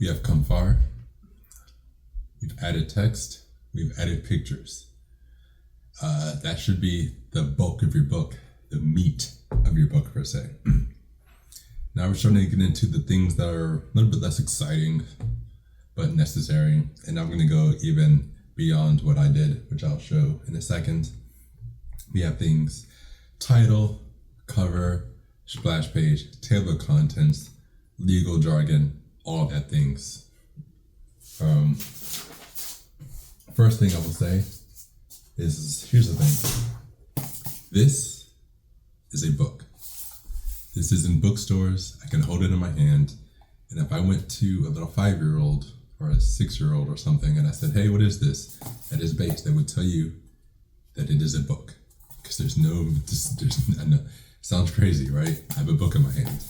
We have come far. We've added text. We've added pictures. That should be the bulk of your book, the meat of your book per se. Now we're starting to get into the things that are a little bit less exciting, but necessary. And I'm going to go even beyond what I did, which I'll show in a second. We have things: title, cover, splash page, table of contents, legal jargon, all of that things. First thing I will say is, here's the thing. This is a book. This is in bookstores. I can hold it in my hand. And if I went to a little 5-year-old or a 6-year-old or something and I said, hey, what is this? At its base, they would tell you that it is a book. Because I know, sounds crazy, right? I have a book in my hand.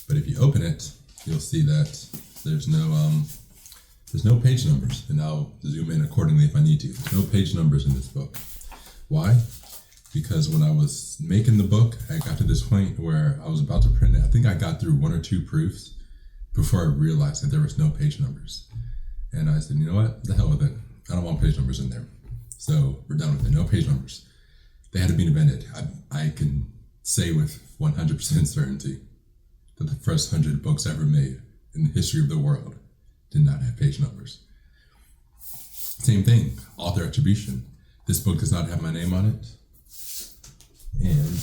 But if you open it, you'll see that there's no page numbers. And I'll zoom in accordingly if I need to. There's no page numbers in this book. Why? Because when I was making the book, I got to this point where I was about to print it. I think I got through 1 or 2 proofs before I realized that there was no page numbers. And I said, you know what? The hell with it. I don't want page numbers in there. So we're done with it. No page numbers. They had to be invented. I can say with 100% certainty that the first 100 books ever made in the history of the world did not have page numbers. Same thing, author attribution. This book does not have my name on it. And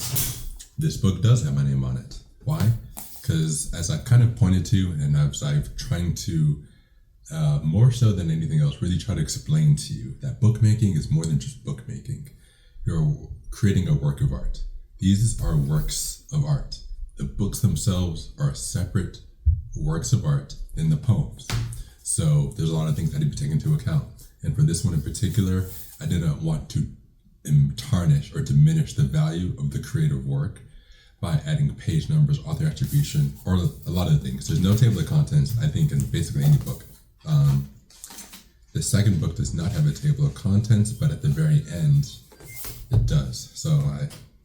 this book does have my name on it. Why? Because as I kind of pointed to, and as I've trying to, more so than anything else, really try to explain to you that bookmaking is more than just bookmaking. You're creating a work of art. These are works of art. The books themselves are separate works of art than the poems. So there's a lot of things that need to be taken into account. And for this one in particular, I didn't want to tarnish or diminish the value of the creative work by adding page numbers, author attribution, or a lot of things. There's no table of contents, I think, in basically any book. The second book does not have a table of contents, but at the very end, it does. So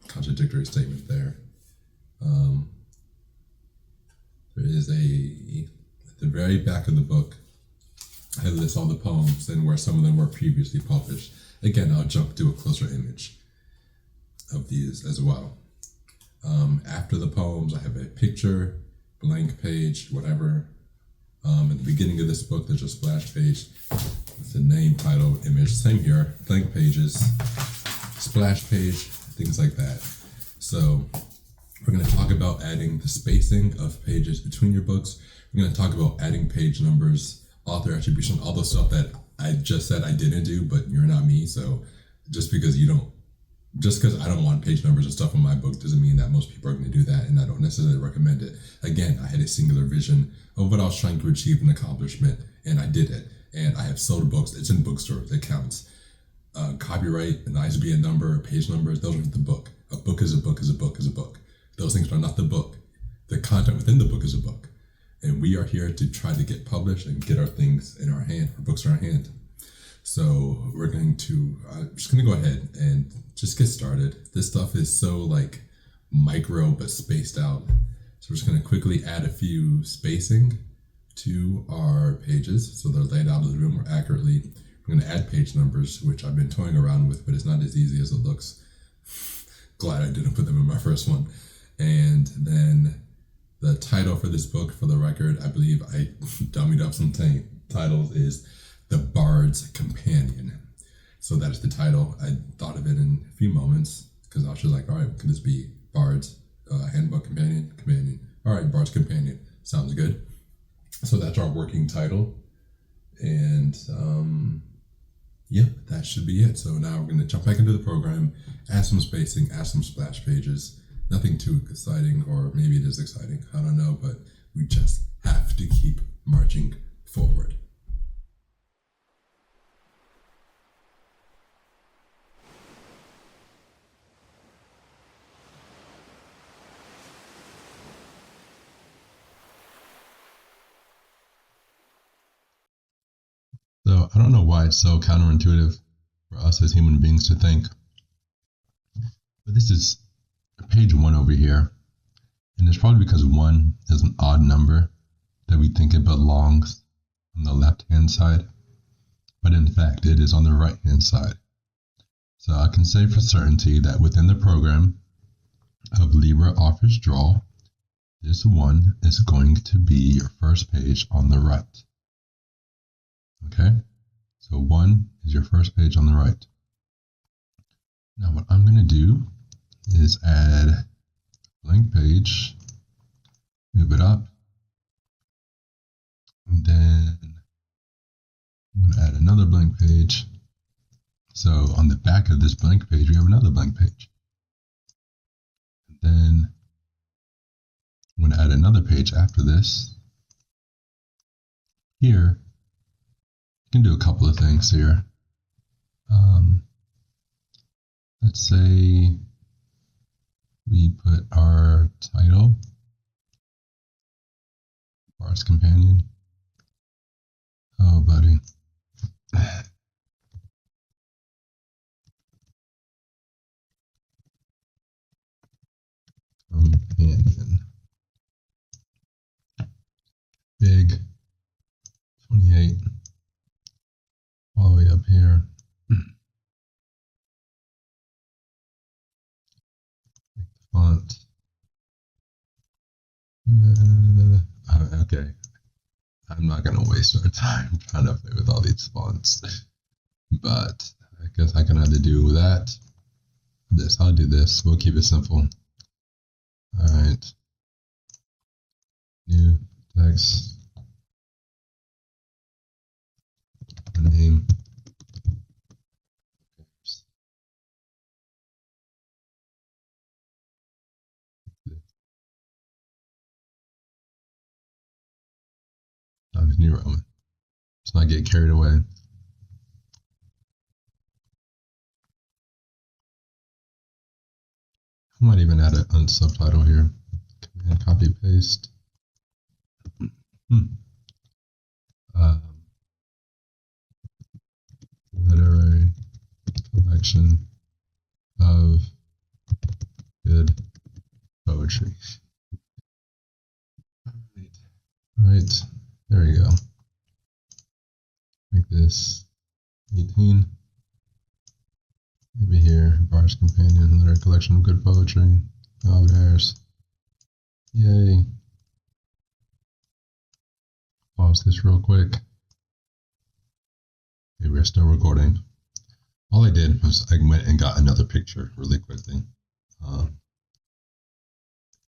contradictory statement there. There is at the very back of the book, I list all the poems and where some of them were previously published. Again, I'll jump to a closer image of these as well. After the poems, I have a picture, blank page, whatever. At the beginning of this book, there's a splash page with the name, title, image. Same here, blank pages, splash page, things like that. So we're going to talk about adding the spacing of pages between your books. We're going to talk about adding page numbers, author attribution, all those stuff that I just said I didn't do, but you're not me. So just because I don't want page numbers and stuff in my book doesn't mean that most people are going to do that, and I don't necessarily recommend it. Again, I had a singular vision of what I was trying to achieve, an accomplishment, and I did it. And I have sold books. It's in bookstores. It counts. Copyright, an ISBN number, page numbers, those are the book. A book is a book is a book is a book. Those things are not the book. The content within the book is a book. And we are here to try to get published and get our things in our hand, our books in our hand. So I'm just going to go ahead and just get started. This stuff is so micro but spaced out. So we're just going to quickly add a few spacing to our pages so they're laid out a little bit more accurately. We're going to add page numbers, which I've been toying around with, but it's not as easy as it looks. Glad I didn't put them in my first one. And then the title for this book, for the record, I believe I dummied up some titles, is The Bard's Companion. So that is the title. I thought of it in a few moments because I was just like, all right, can this be Bard's Handbook Companion? All right, Bard's Companion. Sounds good. So that's our working title. And yep, that should be it. So now we're going to jump back into the program, add some spacing, add some splash pages. Nothing too exciting, or maybe it is exciting. I don't know, but we just have to keep marching forward. So I don't know why it's so counterintuitive for us as human beings to think, but this is page 1 over here, and it's probably because 1 is an odd number, that we think it belongs on the left-hand side, but in fact it is on the right-hand side. So I can say for certainty that within the program of LibreOffice Draw, this one is going to be your first page on the right. Okay? So 1 is your first page on the right. Now what I'm going to do is add a blank page, move it up, and then I'm going to add another blank page. So on the back of this blank page, we have another blank page. And then I'm going to add another page after this. Here, you can do a couple of things here. Let's say we put our title, Bard's Companion. Oh, buddy. Companion. Big. 28. All the way up here. Make the font. Okay. I'm not going to waste our time trying to play with all these fonts. But I guess I can either do that. This. I'll do this. We'll keep it simple. Alright. New text. Name. Times New Roman. Let's not get carried away. I might even add a subtitle here. Command copy paste. Literary collection of good poetry. Right, there you go. Make this 18. Maybe here, Bard's Companion, literary collection of good poetry. Oh, there's. Yay. Pause this real quick. Okay, we're still recording. All I did was I went and got another picture really quickly.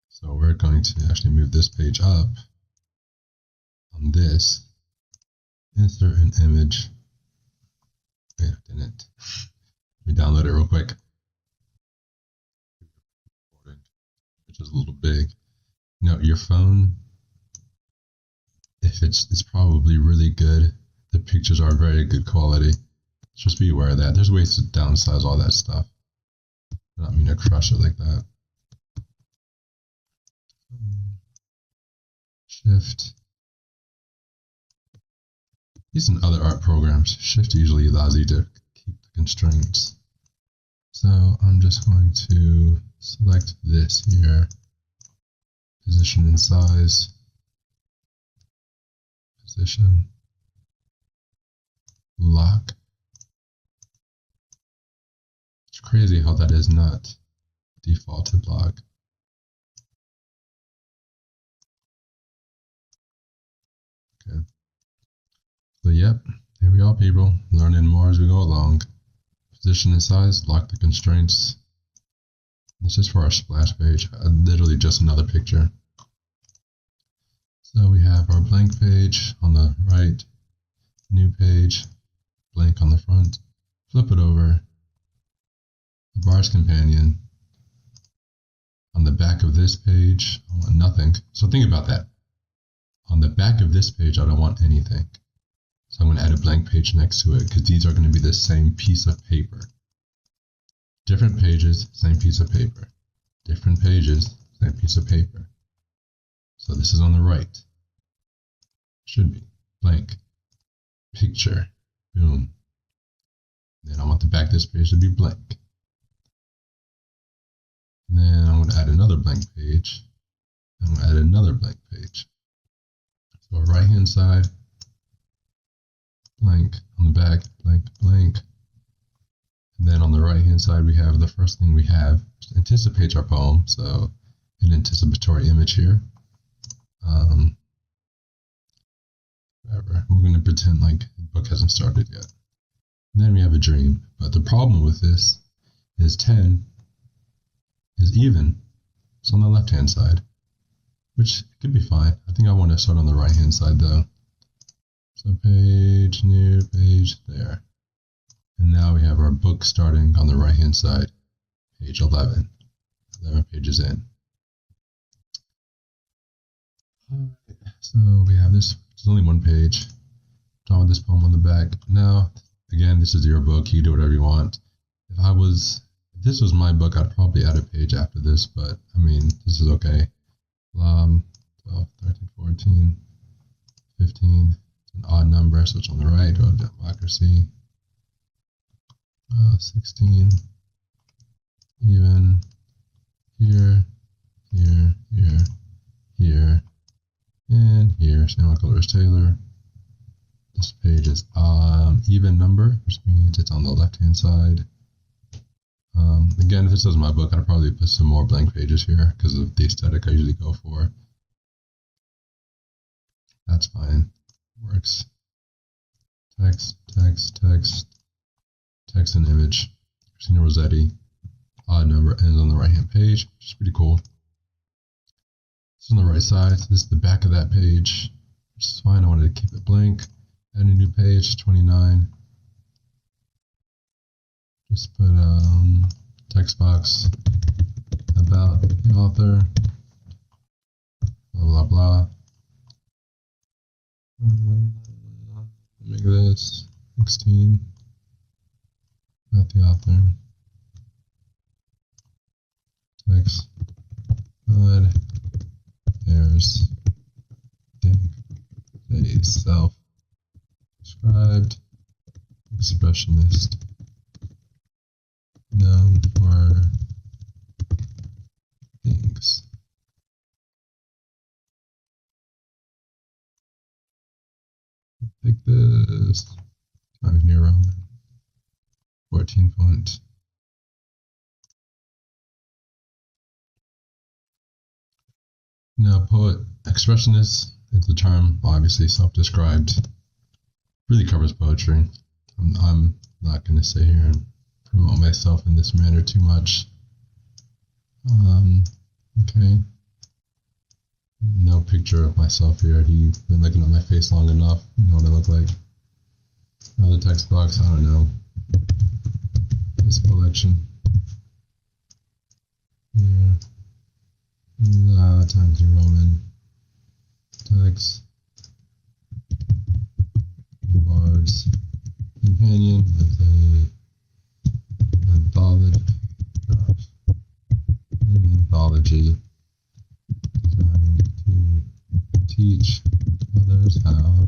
So we're going to actually move this page up on this. Insert an image. Wait, I didn't. Let me download it real quick. Which is a little big. Now your phone, if it's probably really good. The pictures are very good quality. Just be aware of that. There's ways to downsize all that stuff. I don't mean to crush it like that. Shift. These and other art programs, Shift usually allows you to keep the constraints. So I'm just going to select this here. Position and size. Position. Lock. It's crazy how that is not defaulted lock. Okay. So yep, here we are, people, learning more as we go along. Position and size, lock the constraints. This is for our splash page, literally just another picture. So we have our blank page on the right, new page, blank on the front, flip it over, the Bard's Companion. On the back of this page, I want nothing. So think about that. On the back of this page, I don't want anything. So I'm going to add a blank page next to it because these are going to be the same piece of paper. Different pages, same piece of paper. Different pages, same piece of paper. So this is on the right. Should be blank. Picture. Boom. Then I want the back of this page to be blank. And then I'm going to add another blank page. I'm going to add another blank page. So So right hand side, blank, on the back, blank, blank. And then on the right hand side we have the first thing we have anticipates our poem, so an anticipatory image here. Whatever. We're going to pretend like the book hasn't started yet. And then we have a dream. But the problem with this is 10 is even. It's on the left hand side, which could be fine. I think I want to start on the right hand side though. So page, new page, there. And now we have our book starting on the right hand side, page 11. 11 pages in. Alright, so we have this. It's only one page. Draw with this poem on the back. Now, again, this is your book. You can do whatever you want. If this was my book, I'd probably add a page after this, but I mean, this is okay. 12, 13, 14, 15. It's an odd number, so it's on the right. Go to democracy. 16. Even. Here. Here. Here. Here. And here, same color as Taylor. This page is even number, which means it's on the left-hand side. Again, if this was my book, I'd probably put some more blank pages here because of the aesthetic I usually go for. That's fine. Works. Text, text, text, text and image. Christina Rossetti. Odd number ends on the right-hand page, which is pretty cool. It's on the right side, so this is the back of that page, which is fine. I wanted to keep it blank. Add a new page, 29. Just put text box about the author, blah, blah, blah. Make this 16, about the author. Text, bud. There's a self-described expressionist known for things. Take this times New Roman 14 font. Now, poet expressionist is the term, obviously self-described, really covers poetry. I'm not going to sit here and promote myself in this manner too much. Okay. No picture of myself here. You've been looking at my face long enough. You know what I look like. Another text box, I don't know. This collection. Yeah. Times New Roman. Text. Bars. Companion with a anthology designed to teach others how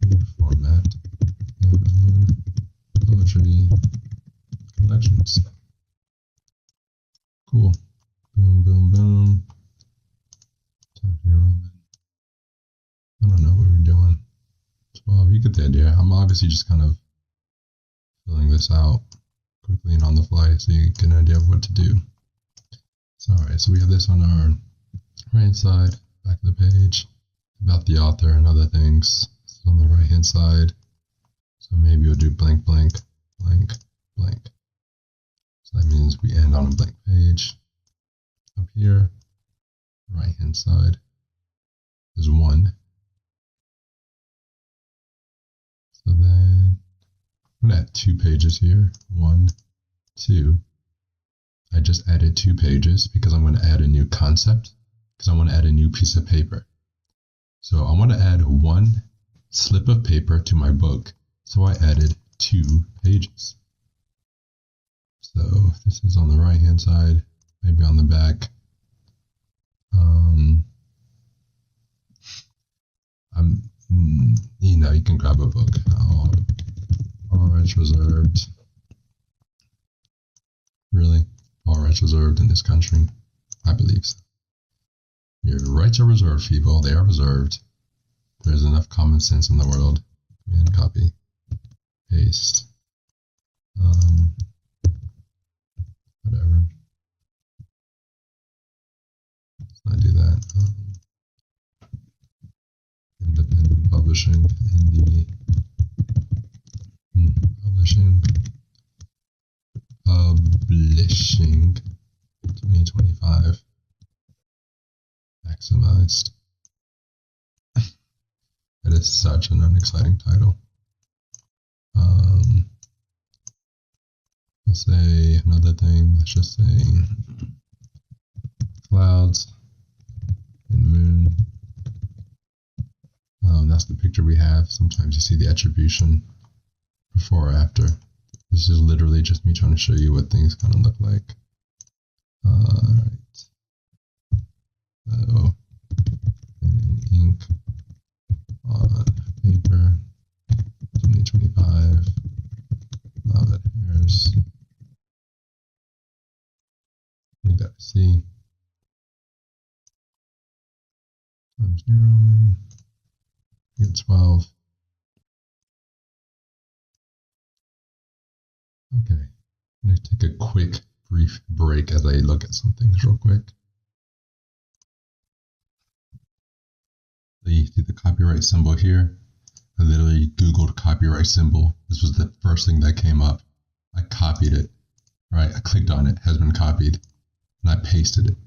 to format their own poetry collections. Cool. Boom, boom, boom. Times New Roman. I don't know what we're doing. 12, you get the idea. I'm obviously just kind of filling this out quickly and on the fly so you get an idea of what to do. So, alright, so we have this on our right hand side, back of the page, about the author and other things. This is on the right hand side. So maybe we'll do blank, blank, blank, blank. So that means we end on a blank page. Up here, right hand side is 1. So then I'm going to add 2 pages here. 1, 2. I just added 2 pages because I'm going to add a new concept, because I want to add a new piece of paper. So I want to add 1 slip of paper to my book. So I added 2 pages. So this is on the right hand side, maybe on the back. You know, you can grab a book. All rights reserved. Really? All rights reserved in this country? I believe so. Your rights are reserved, people. They are reserved. There's enough common sense in the world. Command copy, paste, whatever. Let's not do that. Independent publishing, indie publishing, 2025, maximized. That is such an unexciting title. I'll say another thing. Let's just say clouds and moon. That's the picture we have. Sometimes you see the attribution before or after. This is literally just me trying to show you what things kind of look like. Alright. So, and ink on paper, 2025, Moffat Harris. We got C. Times New Roman. We got 12. Okay, I'm going to take a quick, brief break as I look at some things real quick. So you see the copyright symbol here. I literally Googled copyright symbol. This was the first thing that came up. I copied it, right? I clicked on it, has been copied, and I pasted it.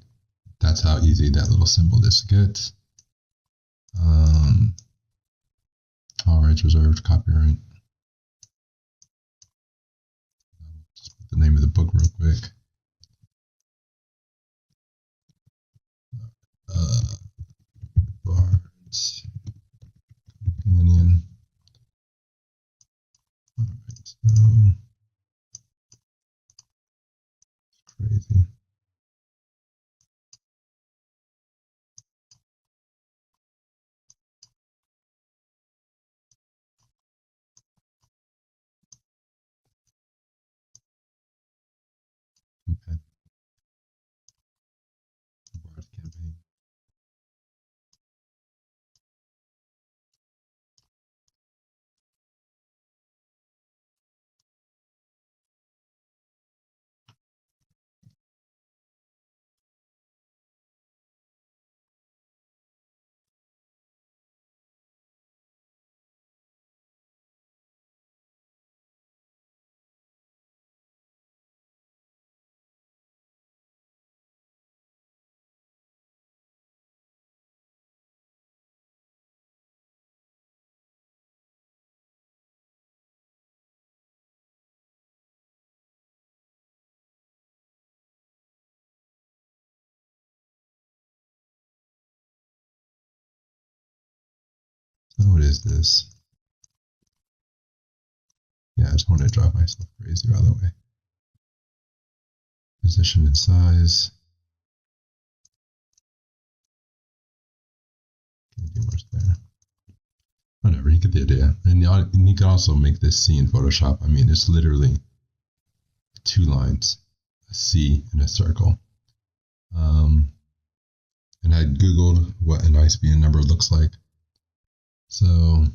That's how easy that little symbol is to get. All rights reserved, copyright. Just put the name of the book real quick. Bard's Companion. All right, so it's crazy. Okay. Bard's campaign. So what is this? Yeah, I just want to drive myself crazy, by the way. Position and size. Can't do much there. Whatever, you get the idea. And you can also make this C in Photoshop. I mean, it's literally 2 lines, a C and a circle. And I Googled what an ISBN number looks like. So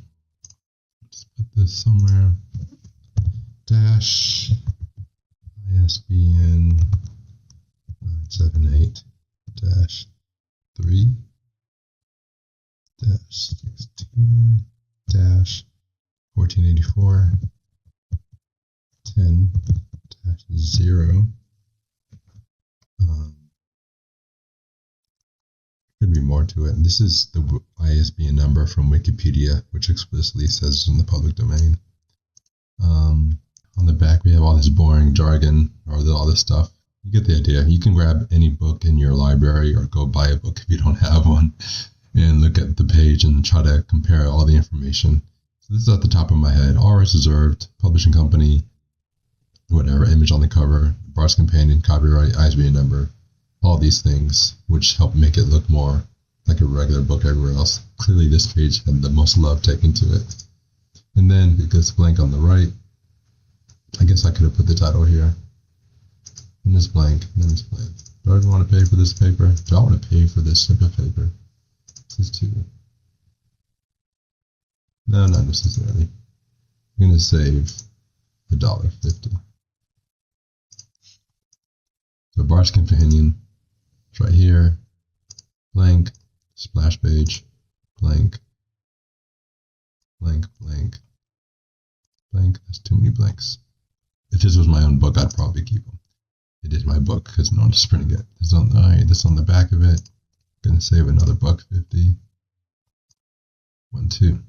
just put this somewhere. Dash ISBN 978 3 16 1484 10 0. Could be more to it. And this is the ISBN number from Wikipedia, which explicitly says it's in the public domain. On the back, we have all this boring jargon, or all this stuff. You get the idea. You can grab any book in your library or go buy a book if you don't have one and look at the page and try to compare all the information. So this is at the top of my head. All rights reserved, publishing company, whatever, image on the cover, Bard's Companion, copyright, ISBN number, all these things, which help make it look more like a regular book everywhere else. Clearly this page had the most love taken to it. And then because blank on the right, I guess I could have put the title here. And it's blank, and then it's blank. Do I want to pay for this paper? Do I want to pay for this type of paper? This is too No, not necessarily. I'm going to save $1.50. So Bart's Companion, it's right here, blank, splash page, blank, blank, blank, blank. That's too many blanks. If this was my own book, I'd probably keep them. It is my book because no one's printing it. This on the back of it. I'm gonna save another $1.50. 1, 2.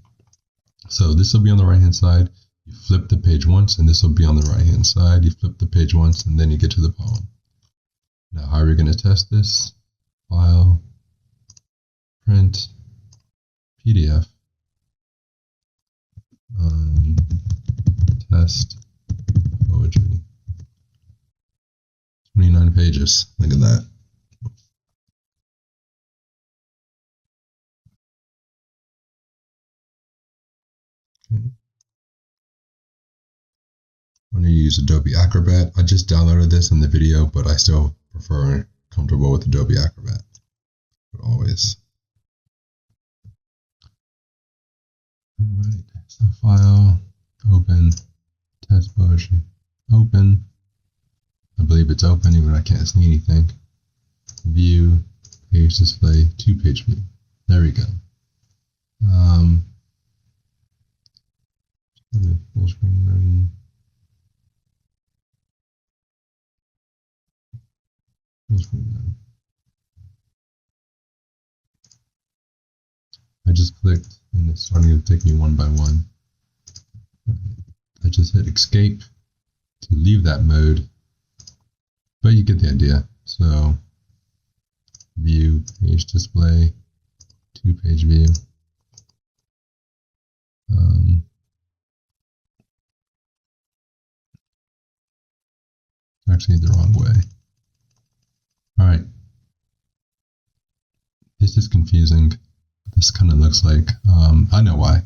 So this will be on the right hand side. You flip the page once, and this will be on the right hand side. You flip the page once, and then you get to the poem. Now, how are we going to test this? File, print, PDF, test poetry. 29 pages. Look at that. Okay. I'm going to use Adobe Acrobat. I just downloaded this in the video, but I still prefer and comfortable with Adobe Acrobat. But always. Alright, so file, open, test poetry, open. I believe it's open even I can't see anything. View, page display, 2-page view. There we go. Full screen version. Full screen version. I just clicked and it's starting to take me one by one. I just hit escape to leave that mode, but you get the idea. So view, page display, 2-page view. Actually the wrong way. All right. This is confusing. This kind of looks like, I know why,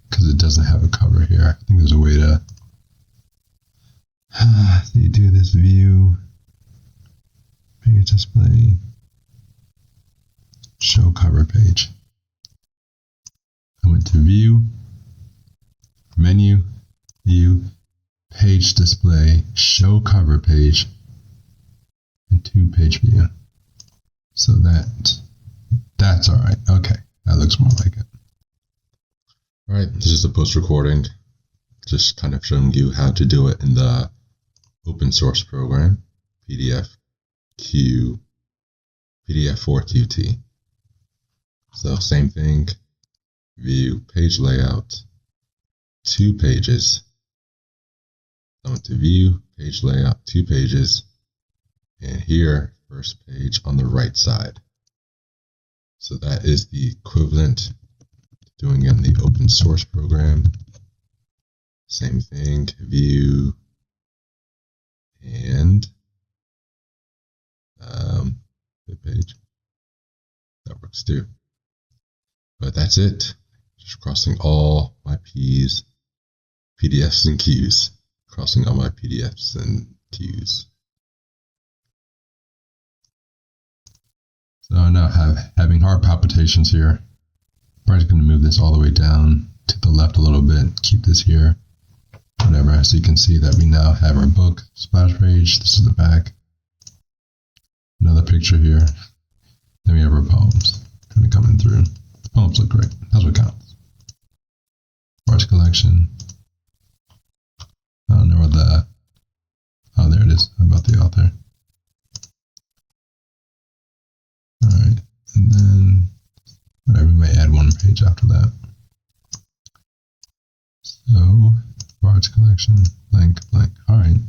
because it doesn't have a cover here. I think there's a way to, so you do this view, page display, show cover page. I went to view, menu, view, page display, show cover page, and 2-page view. So that's all right. Okay, that looks more like it. All right, this is a post recording, just kind of showing you how to do it in the open source program, PDF 4 QT. So same thing, view, page layout, 2 pages. I went to view, page layout, 2 pages, and here, first page on the right side. So that is the equivalent to doing it in the open source program. Same thing, view, and the page. That works too. But that's it. Just crossing all my P's, PDFs and Q's. Crossing all my PDFs and Q's. So now having heart palpitations here. Probably going to move this all the way down to the left a little bit. Keep this here. Whatever. So you can see that we now have our book splash page. This is the back. Another picture here. Then we have our poems kind of coming through. The poems look great. That's what counts. Bart's collection. I don't know where the, oh, there it is, about the author. All right, and then whatever, we may add one page after that. So, Bart's collection, blank, blank. All right.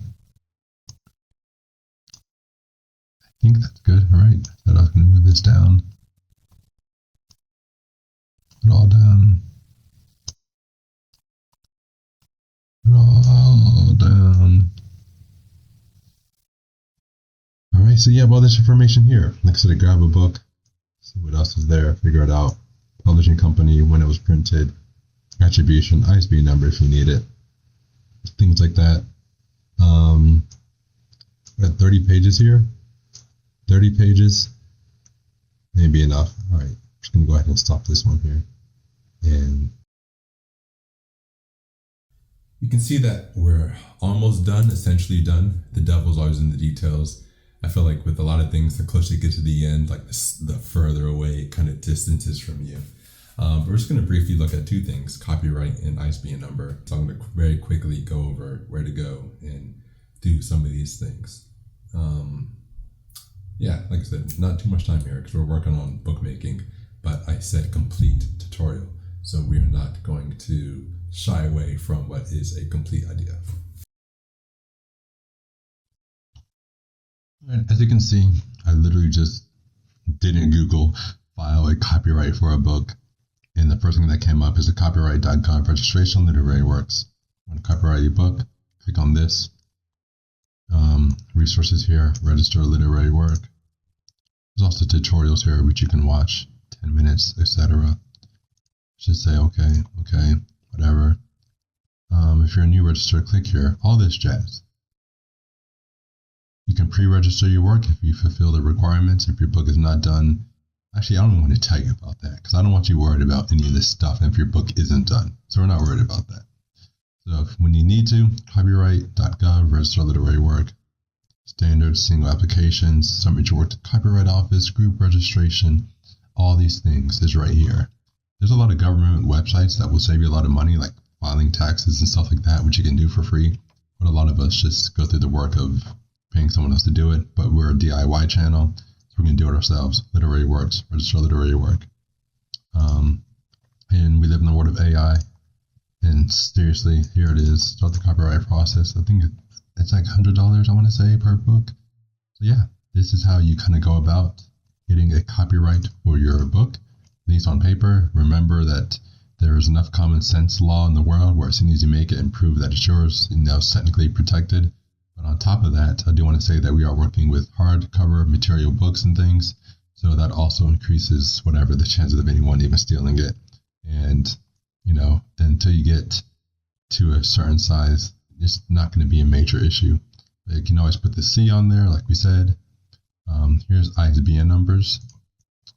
I think that's good. All right, I said I was going to move this down. Put it all down. All down. All right, so yeah, all this information here. Like I said, I grab a book, see what else is there, figure it out. Publishing company, when it was printed, attribution, ISBN number if you need it, things like that. We have 30 pages here. 30 pages may be enough. All right, I'm just gonna go ahead and stop this one here and You can see that we're almost done, essentially done. The devil's always in the details. I feel like with a lot of things, the closer you get to the end, like the further away it kind of distances from you. We're just going to briefly look at two things, copyright and ISBN number. So I'm going to very quickly go over where to go and do some of these things. Yeah, like I said, not too much time here because we're working on bookmaking, but I said complete tutorial. So we are not going to shy away from what is a complete idea. And as you can see, I literally just didn't Google file a copyright for a book. And the first thing that came up is the copyright.gov registration literary works. Want to copyright your book? Click on this. Resources here, register literary work. There's also tutorials here which you can watch, 10 minutes, etc. Just say okay, whatever. If you're a new register, click here, all this jazz. You can pre-register your work if you fulfill the requirements. If your book is not done, actually, I don't want to tell you about that because I don't want you worried about any of this stuff if your book isn't done. So we're not worried about that. So when you need to, copyright.gov, register literary work, standards, single applications, submit your work to Copyright Office, group registration, all these things is right here. There's a lot of government websites that will save you a lot of money, like filing taxes and stuff like that, which you can do for free. But a lot of us just go through the work of paying someone else to do it. But we're a DIY channel, so we're going to do it ourselves. Literary works, register literary work. And we live in the world of AI. And seriously, here it is. Start the copyright process. I think it's like $100, I want to say, per book. So yeah, this is how you kind of go about getting a copyright for your book, at least on paper. Remember that there is enough common sense law in the world where as soon as you make it and prove that it's yours, now it's technically protected. But on top of that, I do want to say that we are working with hardcover material books and things. So that also increases whatever the chances of anyone even stealing it. And, until you get to a certain size, it's not going to be a major issue. But you can always put the C on there, like we said. Here's ISBN numbers.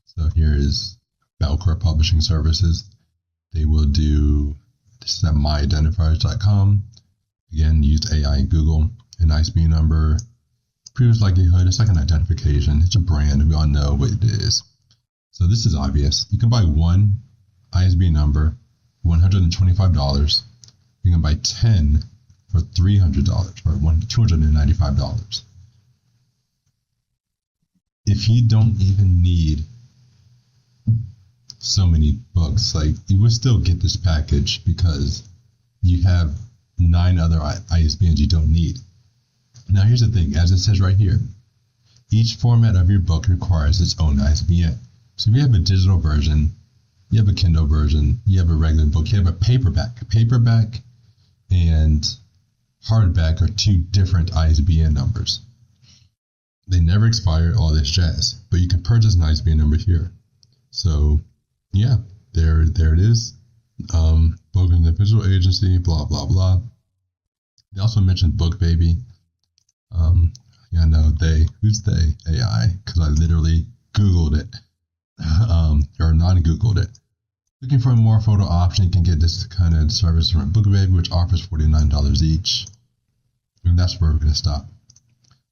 So here is Belcore Publishing Services. They will do, this is at myidentifiers.com. Again, use AI and Google. An ISBN number, previous likelihood, it's like an identification. It's a brand, we all know what it is. So this is obvious. You can buy one ISBN number, $125. You can buy 10 for $300 or $295. If you don't even need so many books, like you would still get this package because you have 9 other ISBNs you don't need. Now here's the thing, as it says right here, each format of your book requires its own ISBN. So if you have a digital version, you have a Kindle version, you have a regular book, you have a paperback. Paperback and hardback are 2 different ISBN numbers. They never expire, all this jazz, but you can purchase an ISBN number here. So yeah, there it is. Book and the visual agency, blah, blah, blah. They also mentioned BookBaby. Yeah, no, who's they? AI, because I literally Googled it, or non-Googled it. Looking for a more photo option, you can get this kind of service from BookBaby, which offers $49 each. And that's where we're going to stop.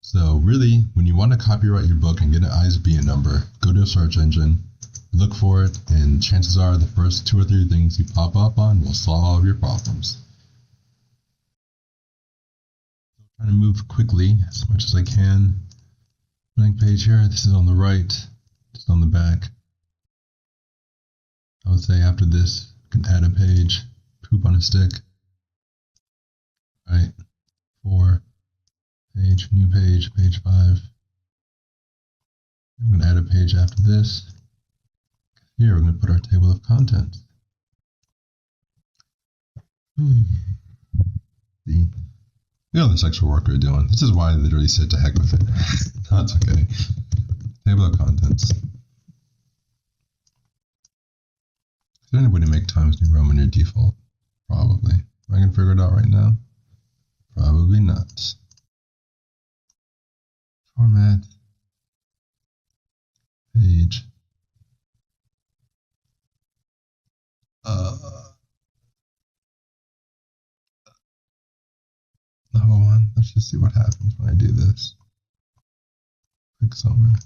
So really, when you want to copyright your book and get an ISBN number, go to a search engine, look for it, and chances are the first 2 or 3 things you pop up on will solve your problems. Trying to move quickly as much as I can. Blank page here. This is on the right, just on the back. I would say after this, you can add a page, poop on a stick. Right, 4, page, new page, page 5. I'm going to add a page after this. Here we're going to put our table of contents. See. All this extra work we're doing. This is why I literally said to heck with it. That's okay. Table of contents. Did anybody make Times New Roman your default? Probably. Am I going to figure it out right now? Probably not. Format. Page. the whole one. Let's just see what happens when I do this. Click somewhere.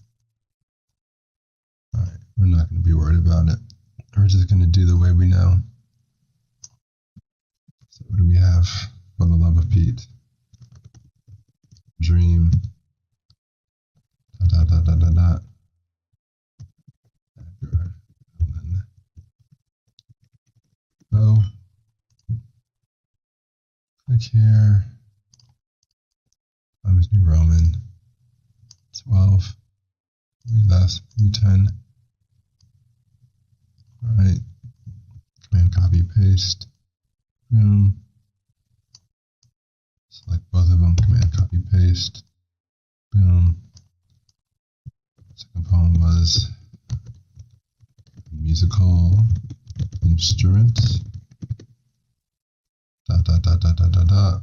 All right, we're not going to be worried about it. We're just going to do the way we know. So what do we have? For the love of Pete. Dream. Dot, dot, dot, dot, dot. Oh. Click here. Times New Roman. 12. Maybe less. Maybe 10. Alright. Command copy paste. Boom. Select both of them. Command copy paste. Boom. Second poem was musical instrument. Dot dot dot dot dot dot dot.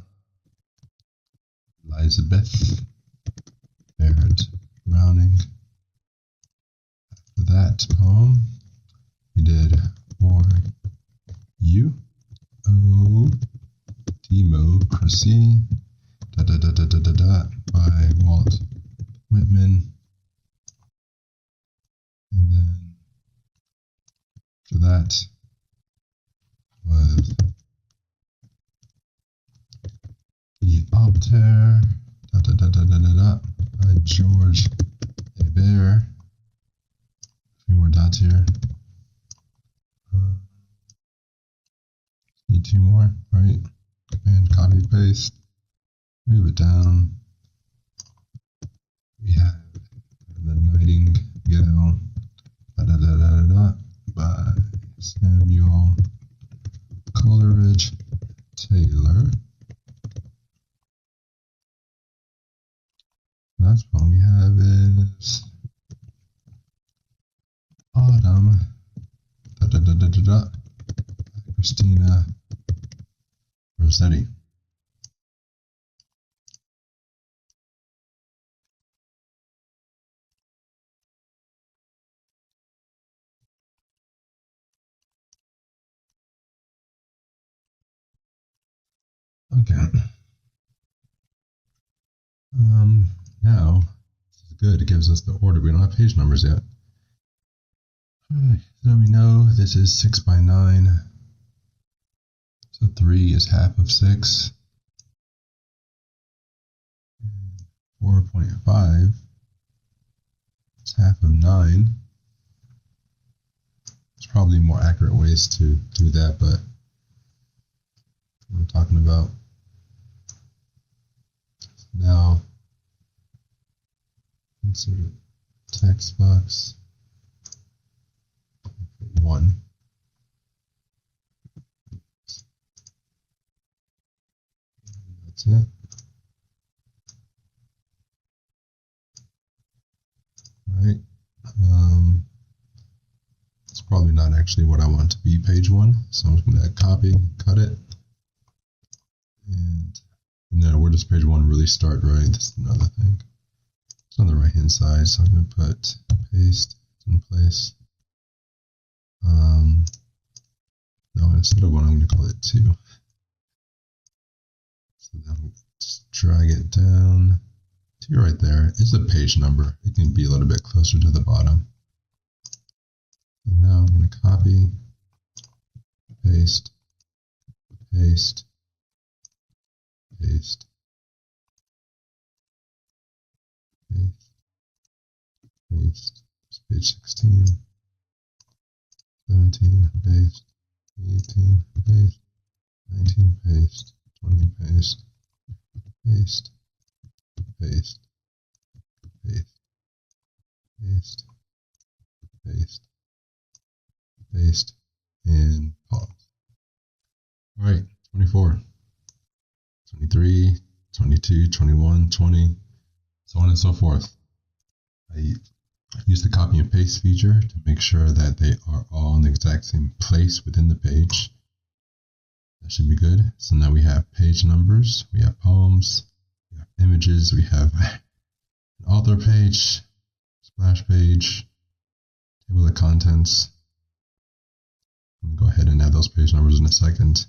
Elizabeth Baird Browning. After that poem, we did For You, Oh, Democracy, dot dot dot dot dot dot dot, by Walt Whitman. And then after that was The Altair, dot dot dot dot dot dot dot, by George Hebert. A few more dots here. Need two more, right? Command copy paste. Move it down. We have The Nightingale, dot dot dot dot dot, by Samuel Coleridge Taylor. Last one we have is Autumn, dot dot dot dot dot dot, by Christina Rossetti. Okay. Now this is good. It gives us the order. We don't have page numbers yet. Alright, so we know this is 6 by 9. So 3 is half of 6. 4.5 is half of 9. There's probably more accurate ways to do that, but what I'm talking about. So now insert text box. 1. That's it. Right. It's probably not actually what I want to be page 1, so I'm just going to copy, cut it, and now where does page 1 really start, right? That's another thing. It's on the right hand side, so I'm going to put paste in place. No, instead of 1, I'm going to call it 2. So then just drag it down to right there. It's a page number. It can be a little bit closer to the bottom. So now I'm going to copy, paste, paste, paste, paste, paste. It's page 16, 17, paste, 18, paste, 19, paste, 20, paste, paste, paste, paste, paste, paste, paste, and pause. All right, 24, 23, 22, 21, 20, so on and so forth. I use the copy and paste feature to make sure that they are all in the exact same place within the page. That should be good. So now we have page numbers, we have poems, we have images, we have an author page, splash page, table of contents. I'm going to go ahead and add those page numbers in a second.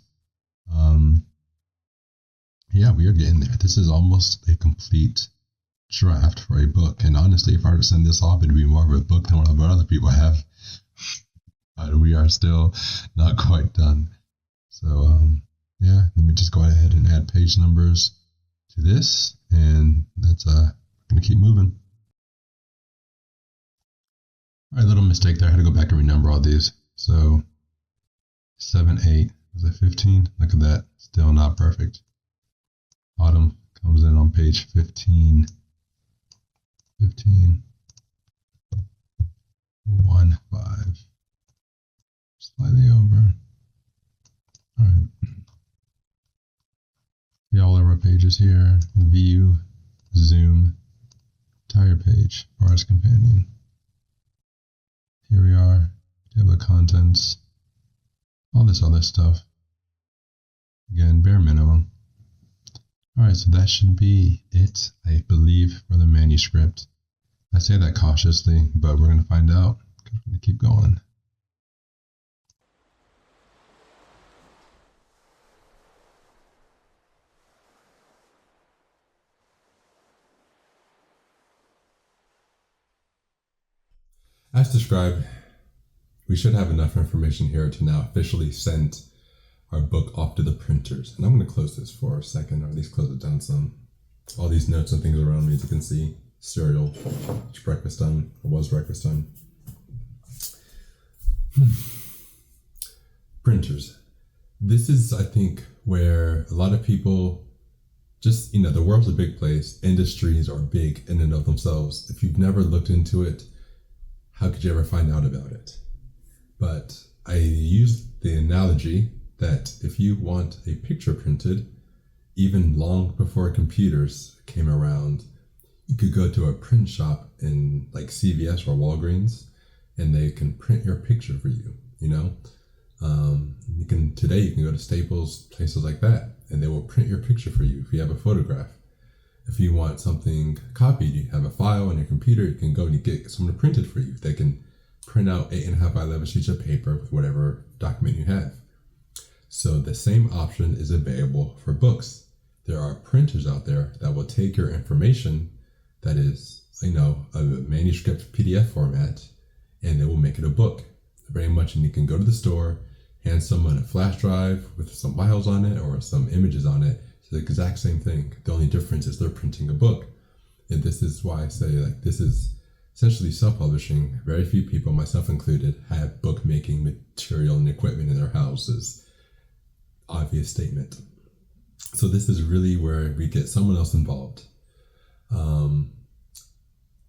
Yeah, we are getting there. This is almost a complete draft for a book. And honestly, if I were to send this off, it'd be more of a book than what other people have. But we are still not quite done. So, yeah, let me just go ahead and add page numbers to this. And that's going to keep moving. All right, little mistake there. I had to go back and renumber all these. So 7, 8, was it 15? Look at that. Still not perfect. Autumn comes in on page 15. 15. 1, 5. Slightly over. All right. See all of our pages here. View, zoom, entire page, Artist Companion. Here we are, table of contents, all this other stuff. Again, bare minimum. Alright, so that should be it, I believe, for the manuscript. I say that cautiously, but we're going to find out, because we're going to keep going. As described, we should have enough information here to now officially send our book off to the printers. And I'm going to close this for a second, or at least close it down some. All these notes and things around me, as you can see. Cereal, it's breakfast time, or was breakfast time. Printers. This is, I think, where a lot of people just, the world's a big place. Industries are big in and of themselves. If you've never looked into it, how could you ever find out about it? But I use the analogy that if you want a picture printed, even long before computers came around, you could go to a print shop in like CVS or Walgreens, and they can print your picture for you. Today you can go to Staples, places like that, and they will print your picture for you if you have a photograph. If you want something copied, you have a file on your computer, you can go and you get someone to print it for you. They can print out 8.5 by 11 sheets of paper with whatever document you have. So the same option is available for books. There are printers out there that will take your information that is, a manuscript PDF format, and they will make it a book. Very much, and you can go to the store, hand someone a flash drive with some files on it or some images on it. It's the exact same thing. The only difference is they're printing a book. And this is why I say, this is essentially self-publishing. Very few people, myself included, have bookmaking material and equipment in their houses. Obvious statement. So this is really where we get someone else involved.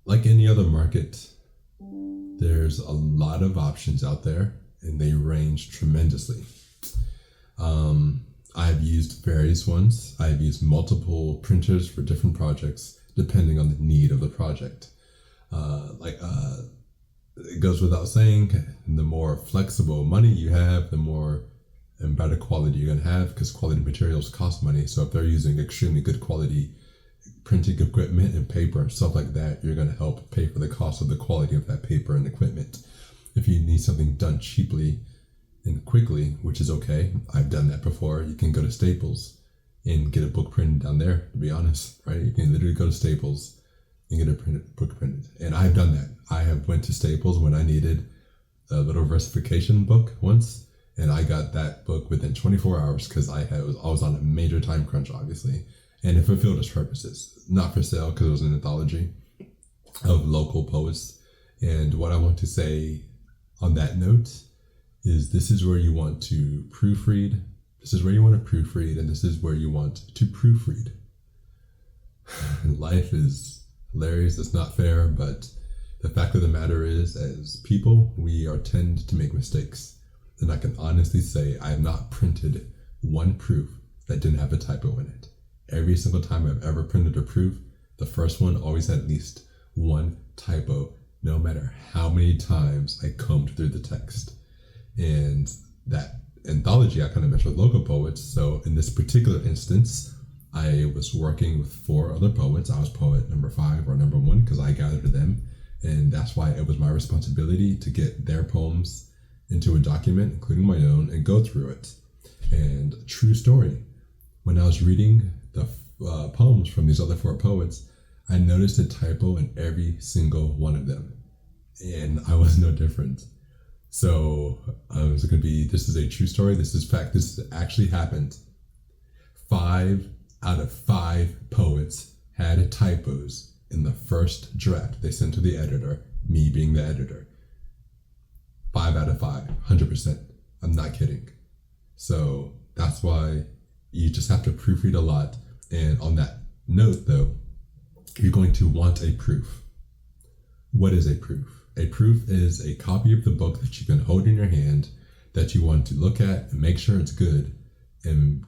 Like any other market, there's a lot of options out there, and they range tremendously. I've used various ones. I've used multiple printers for different projects, depending on the need of the project. It goes without saying, the more flexible money you have, the more and better quality you're going to have, because quality materials cost money. So if they're using extremely good quality printing equipment and paper and stuff like that, you're going to help pay for the cost of the quality of that paper and equipment. If you need something done cheaply and quickly, which is okay, I've done that before, you can go to Staples and get a book printed down there, to be honest, right? You can literally go to Staples and get a book printed. And I've done that. I have went to Staples when I needed a little versification book once, and I got that book within 24 hours because I was on a major time crunch, obviously, and it fulfilled its purposes. Not for sale, because it was an anthology of local poets. And what I want to say on that note is, this is where you want to proofread. This is where you want to proofread, and this is where you want to proofread. Life is hilarious. It's not fair, but the fact of the matter is, as people, we tend to make mistakes. And I can honestly say I have not printed one proof that didn't have a typo in it. Every single time I've ever printed a proof, the first one always had at least one typo, no matter how many times I combed through the text. And that anthology I kind of mentioned with local poets. So in this particular instance, I was working with 4 other poets. I was poet number 5 or number 1 because I gathered them. And that's why it was my responsibility to get their poems into a document, including my own, and go through it. And true story, when I was reading the poems from these other four poets, I noticed a typo in every single one of them, and I was no different. So it was going to be, this is a true story. This is fact. This actually happened. 5 out of 5 poets had typos in the first draft they sent to the editor, me being the editor. 5 out of 5, 100%. I'm not kidding. So that's why you just have to proofread a lot. And on that note, though, you're going to want a proof. What is a proof? A proof is a copy of the book that you can hold in your hand, that you want to look at and make sure it's good, and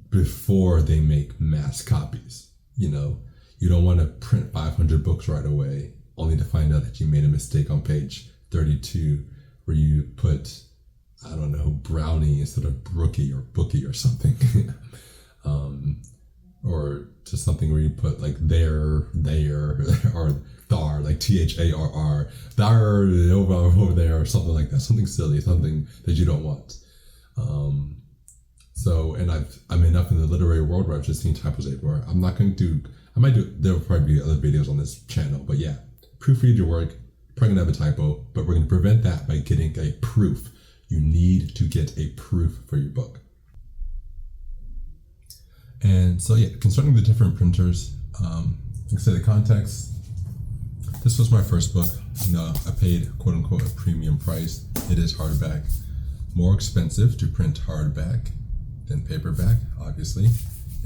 before they make mass copies. You know, you don't want to print 500 books right away, only to find out that you made a mistake on page 32, where you put, I don't know, brownie instead of brookie or bookie or something. Or just something where you put like there, or thar, like THARR, thar over there, or something like that, something silly, something that you don't want. So, and I'm enough in the literary world where I've just seen typos everywhere. I'm not going to do, there'll probably be other videos on this channel, but yeah, proofread your work. Probably gonna have a typo, but we're gonna prevent that by getting a proof. You need to get a proof for your book. And so yeah, concerning the different printers, like I said, the context, this was my first book. You know, I paid quote unquote a premium price. It is hardback. More expensive to print hardback than paperback, obviously.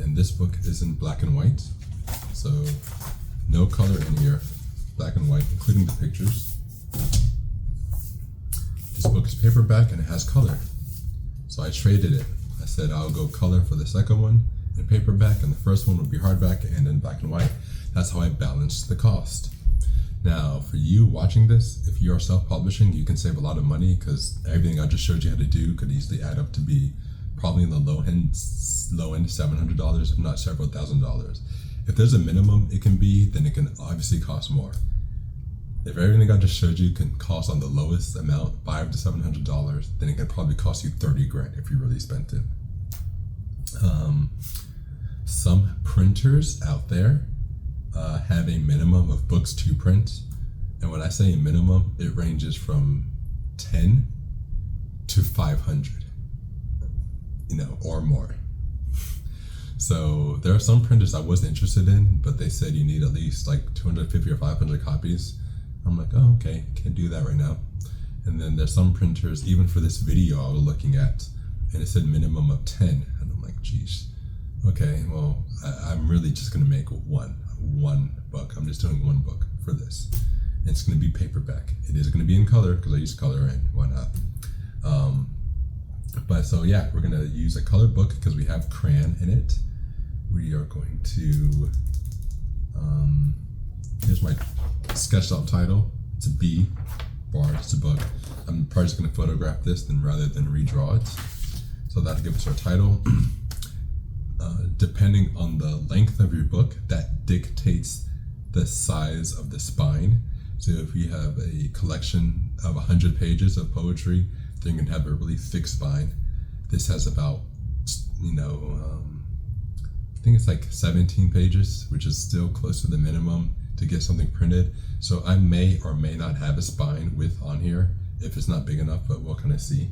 And this book is in black and white. So no color in here, black and white, including the pictures. This book is paperback and it has color. So I traded it. I said I'll go color for the second one in paperback, and the first one would be hardback and in black and white. That's how I balanced the cost. Now, for you watching this, if you are self-publishing, you can save a lot of money because everything I just showed you how to do could easily add up to be probably in the low end $700, if not several $1,000s. If there's a minimum it can be, then it can obviously cost more. If everything I just showed you can cost on the lowest amount, $500 to $700, then it can probably cost you 30 grand if you really spent it. Some printers out there have a minimum of books to print, and when I say minimum, it ranges from 10 to 500, you know, or more. So there are some printers I was interested in, but they said you need at least like 250 or 500 copies. I'm like, oh, okay, can't do that right now. And then there's some printers, even for this video I was looking at, and it said minimum of 10. And I'm like, geez, okay, well, I'm really just gonna make one book. I'm just doing one book for this. And it's gonna be paperback. It is gonna be in color, because I use color, and why not? But so yeah, we're gonna use a color book because we have crayon in it. We are going to, here's my sketched out title. It's a B bar, it's a book. I'm probably just gonna photograph this rather than redraw it. So that'll give us our title. Depending on the length of your book, that dictates the size of the spine. So if you have a collection of 100 pages of poetry, then you can have a really thick spine. This has about, I think it's like 17 pages, which is still close to the minimum to get something printed. So I may or may not have a spine width on here if it's not big enough, but we'll kind of see.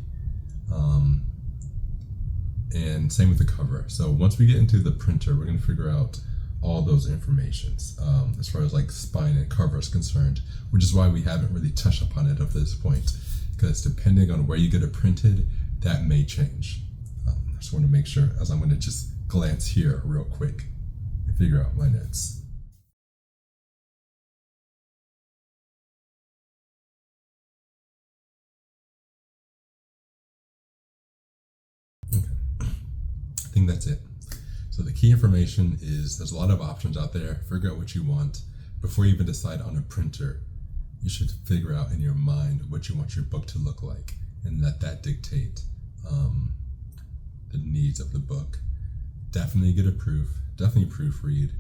And same with the cover. So once we get into the printer, we're gonna figure out all those informations as far as like spine and cover is concerned, which is why we haven't really touched upon it up to this point, because depending on where you get it printed, that may change. I just want to make sure, as I'm going to just glance here real quick and figure out my notes. Okay, I think that's it. So the key information is there's a lot of options out there. Figure out what you want. Before you even decide on a printer, you should figure out in your mind what you want your book to look like, and let that dictate the needs of the book. Definitely get a proof, definitely proofread,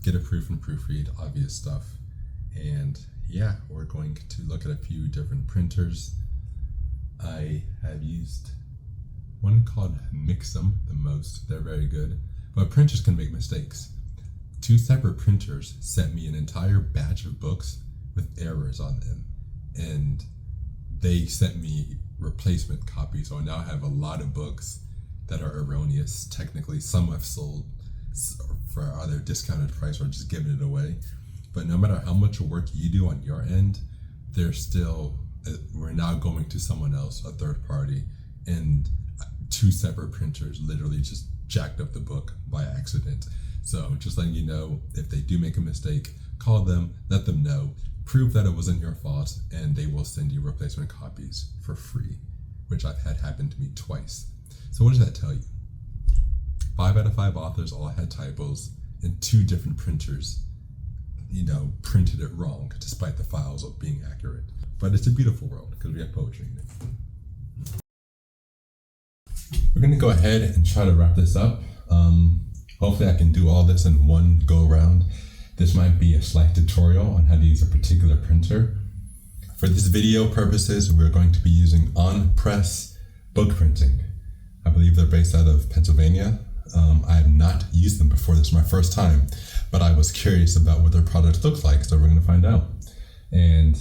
get a proof and proofread, obvious stuff. And yeah, we're going to look at a few different printers. I have used one called Mix'em the most. They're very good, but printers can make mistakes. Two separate printers sent me an entire batch of books with errors on them, and they sent me replacement copies, so I now have a lot of books that are erroneous. Technically, some I've sold for either discounted price or just given it away. But no matter how much work you do on your end, we're now going to someone else, a third party, and two separate printers literally just jacked up the book by accident. So just letting you know, if they do make a mistake, call them, let them know, prove that it wasn't your fault, and they will send you replacement copies for free, which I've had happen to me twice. So what does that tell you? 5 out of 5 authors all had typos, and 2 different printers, printed it wrong, despite the files being accurate. But it's a beautiful world, because we have poetry in it. We're going to go ahead and try to wrap this up. Hopefully I can do all this in one go around. This might be a slight tutorial on how to use a particular printer. For this video purposes, we're going to be using on-press book printing. I believe they're based out of Pennsylvania. I have not used them before. This is my first time, but I was curious about what their product looks like, so we're going to find out. And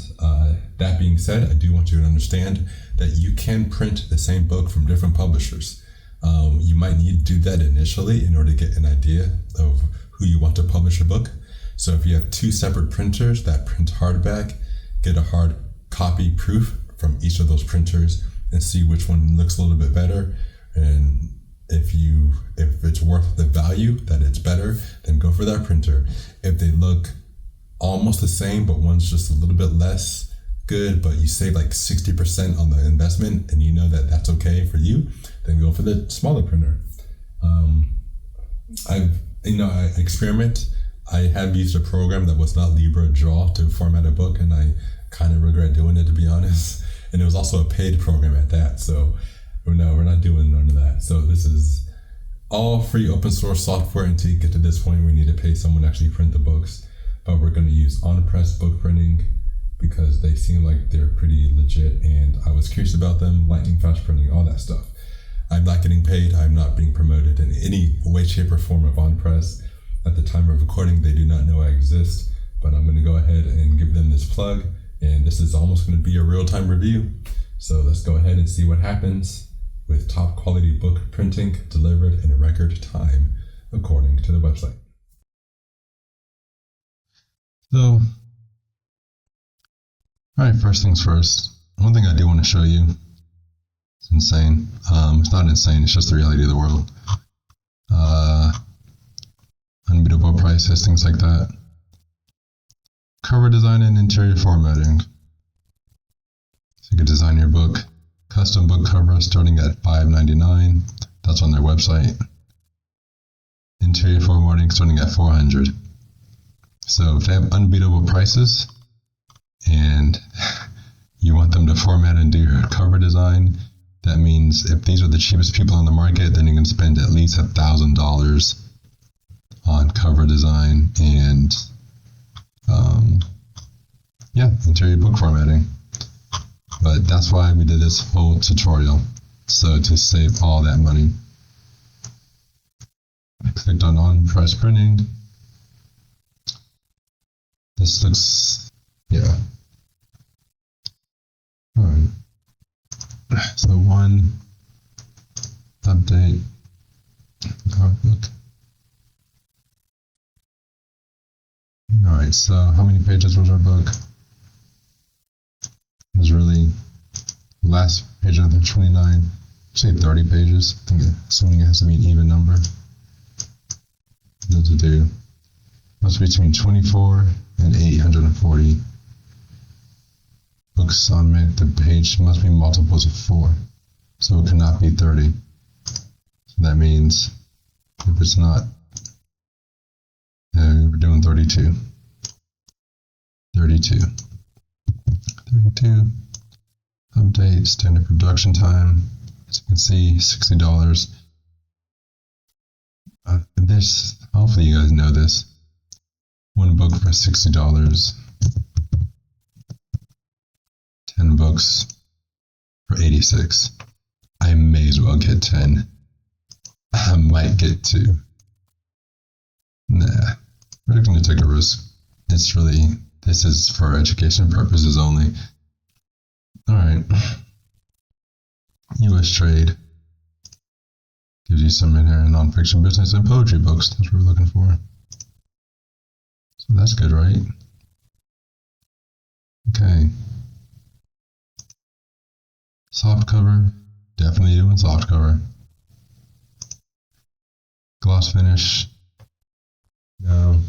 that being said, I do want you to understand that you can print the same book from different publishers. You might need to do that initially in order to get an idea of who you want to publish a book. So if you have 2 separate printers that print hardback, get a hard copy proof from each of those printers and see which one looks a little bit better. And if it's worth the value that it's better, then go for that printer. If they look almost the same, but one's just a little bit less good, but you save like 60% on the investment and you know that that's okay for you, then go for the smaller printer. I experiment. I have used a program that was not LibreDraw to format a book, and I kind of regret doing it, to be honest. And it was also a paid program at that, so no, we're not doing none of that. So this is all free open source software until you get to this point where you need to pay someone to actually print the books. But we're going to use on-press book printing because they seem like they're pretty legit, and I was curious about them, lightning fast printing, all that stuff. I'm not getting paid. I'm not being promoted in any way, shape, or form of on-press. At the time of recording, they do not know I exist, but I'm going to go ahead and give them this plug, and this is almost going to be a real-time review. So let's go ahead and see what happens with top quality book printing delivered in a record time, according to the website. So, all right, first things first. One thing I do want to show you, it's insane. It's not insane, it's just the reality of the world. Unbeatable prices, things like that. Cover design and interior formatting. So you can design your book. Custom book cover starting at $5.99. That's on their website. Interior formatting starting at $400. So if they have unbeatable prices and you want them to format and do your cover design, that means if these are the cheapest people on the market, then you can spend at least $1,000 on cover design and interior book formatting. But that's why we did this whole tutorial, so to save all that money. I clicked on-press printing. This looks, alright. So one, update, cover book. Alright, so how many pages was our book? It was really, last page of the 29, say 30 pages. I think assuming it has to be an even number. What to do? Must be between 24 and 840 books on the page. Must be multiples of 4, so it cannot be 30. So that means if it's not, we're doing 32. 32. Update, standard production time. As you can see, $60. This, hopefully you guys know this. One book for $60. 10 books for $86. I may as well get 10. I might get 2. Nah, we're going to take a risk. This is for education purposes only. Alright. US trade. Gives you some inherent nonfiction business and poetry books. That's what we're looking for. So that's good, right? Okay. Soft cover. Definitely doing soft cover. Gloss finish. No.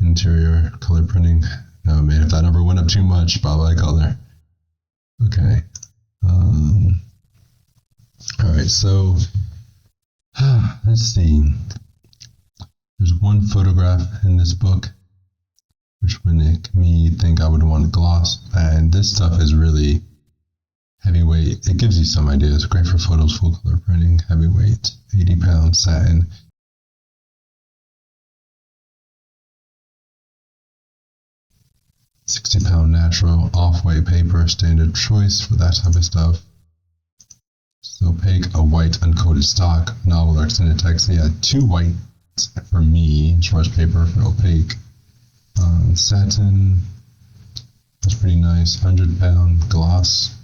Interior color printing. No, man, if that number went up too much, bye-bye color. Okay. Alright, so let's see. There's one photograph in this book which would make me think I would want a gloss, and this stuff is really heavyweight. It gives you some ideas. Great for photos, full color printing, heavyweight, 80 pound satin. £60 natural, off-white paper, standard choice for that type of stuff. It's opaque, a white uncoated stock, novel or extended text. Yeah, 2 white for me, as far as paper for opaque. Satin, that's pretty nice. 100-pound gloss.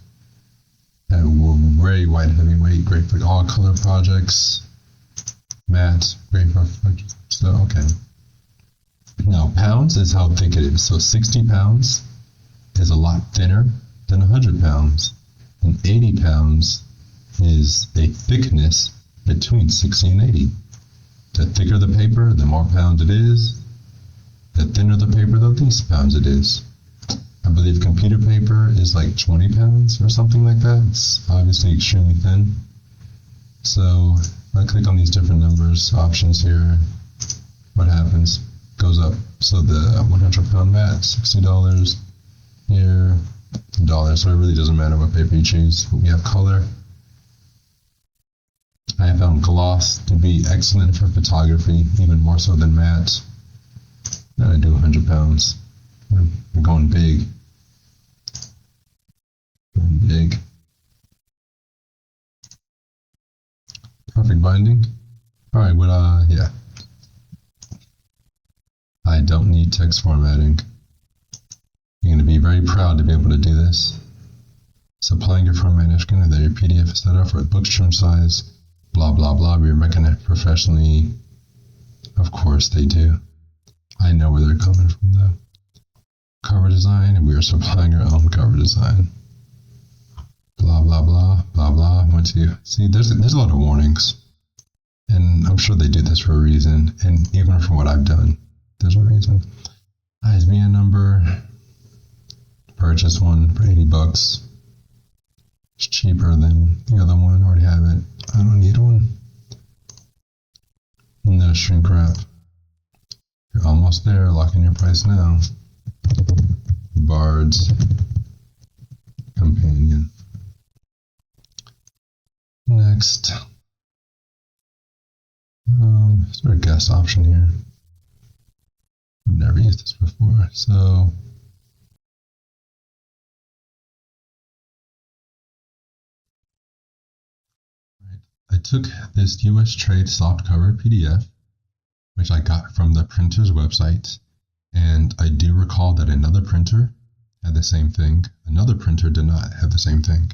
Very white, heavyweight, great for all color projects. Matte, great for projects. So, okay. Now, pounds is how thick it is. So 60 pounds is a lot thinner than 100 pounds. And 80 pounds is a thickness between 60 and 80. The thicker the paper, the more pounds it is. The thinner the paper, the least pounds it is. I believe computer paper is like 20 pounds or something like that. It's obviously extremely thin. So if I click on these different numbers, options here, what happens? Goes up. So the 100-pound mat, $60 here, $1. So it really doesn't matter what paper you choose. But we have color. I have found gloss to be excellent for photography, even more so than matte. Then I do 100 pounds. We're going big. Going big. Perfect binding. Alright, yeah. I don't need text formatting. You're going to be very proud to be able to do this. Supplying your formatting screen that your PDF is set up for a book's trim size. Blah, blah, blah. We're making it professionally. Of course they do. I know where they're coming from though. Cover design, and we are supplying our own cover design. Blah, blah, blah, blah, blah. Once you see, there's a lot of warnings. And I'm sure they do this for a reason. And even from what I've done, there's a reason. ISBN number. Purchase one for $80. It's cheaper than the other one. I already have it. I don't need one. No shrink wrap. You're almost there. Lock in your price now. Bard's Companion. Next. Is there a guest option here? I've never used this before, so I took this US Trade softcover PDF, which I got from the printer's website, and I do recall that another printer had the same thing. Another printer did not have the same thing.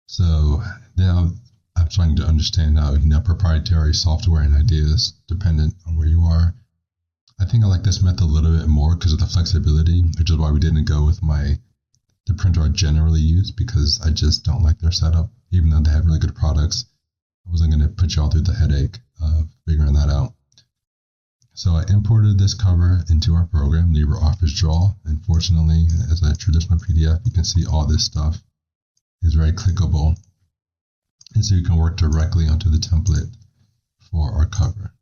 So now I'm trying to understand how, proprietary software and ideas dependent on where you are. I think I like this method a little bit more because of the flexibility, which is why we didn't go with the printer I generally use, because I just don't like their setup. Even though they have really good products, I wasn't going to put you all through the headache of figuring that out. So I imported this cover into our program, LibreOffice Draw. And fortunately, as a traditional PDF, you can see all this stuff is very clickable. And so you can work directly onto the template for our cover.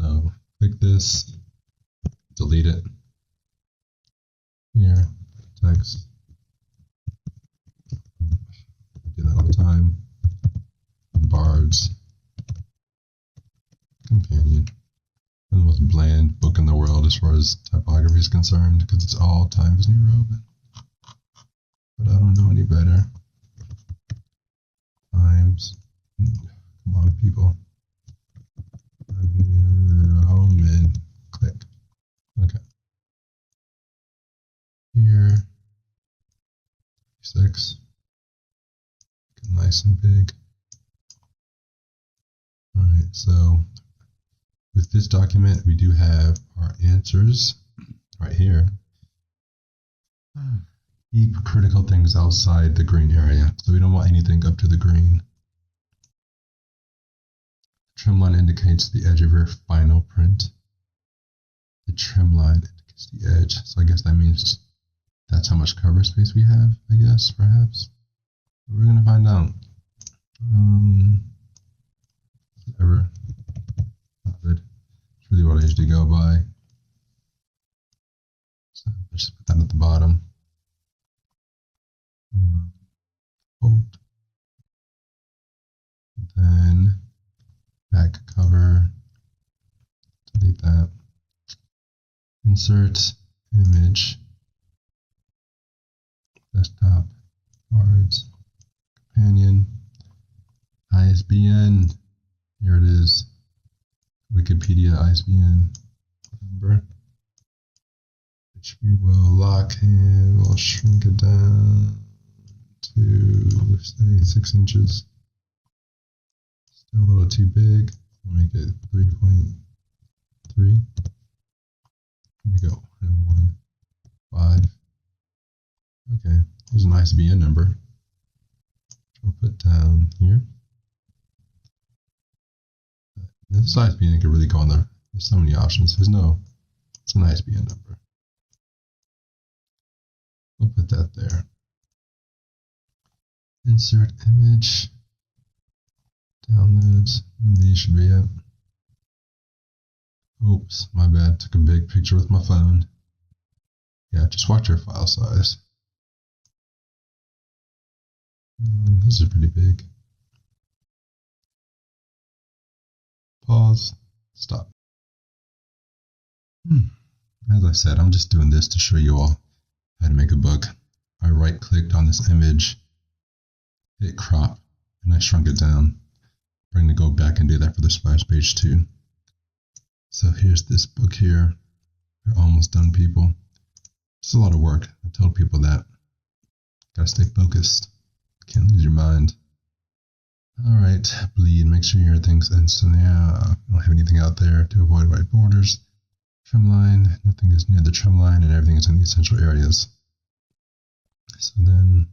So click this, delete it. Here, text. I do that all the time. Bard's Companion. And the most bland book in the world as far as typography is concerned, because it's all Times New Roman. but I don't know any better. Times, come on, people. Roman, click. Okay. Here, 6. Nice and big. All right, so with this document, we do have our answers right here. Keep critical things outside the green area, so we don't want anything up to the green. Trim line indicates the edge of your final print. The trim line indicates the edge, so I guess that means that's how much cover space we have, I guess, perhaps. We're gonna find out. Whatever. It's really what I usually go by. So let's just put that at the bottom. Fold. Then back cover. Delete that. Insert image. Desktop. Cards. Companion. ISBN. Here it is. Wikipedia ISBN number, which we will lock and we'll shrink it down to say 6 inches. Still a little too big. We'll make it 3.3. Let me go. And 1, 5. Okay, here's an ISBN number, which we'll put down here. This ISBN could really go on there. There's so many options. It's an ISBN number. We'll put that there. Insert image. Downloads. And these should be it. Oops, my bad. Took a big picture with my phone. Yeah, just watch your file size. This is pretty big. Pause, stop. As I said, I'm just doing this to show you all how to make a book. I right-clicked on this image, hit crop, and I shrunk it down. We're going to go back and do that for the splash page too. So here's this book here. We're almost done, people. It's a lot of work. I told people that. Gotta stay focused. Can't lose your mind. Alright, bleed, make sure your thing's instant. Yeah, don't have anything out there to avoid white borders. Trim line, nothing is near the trim line and everything is in the essential areas. So then,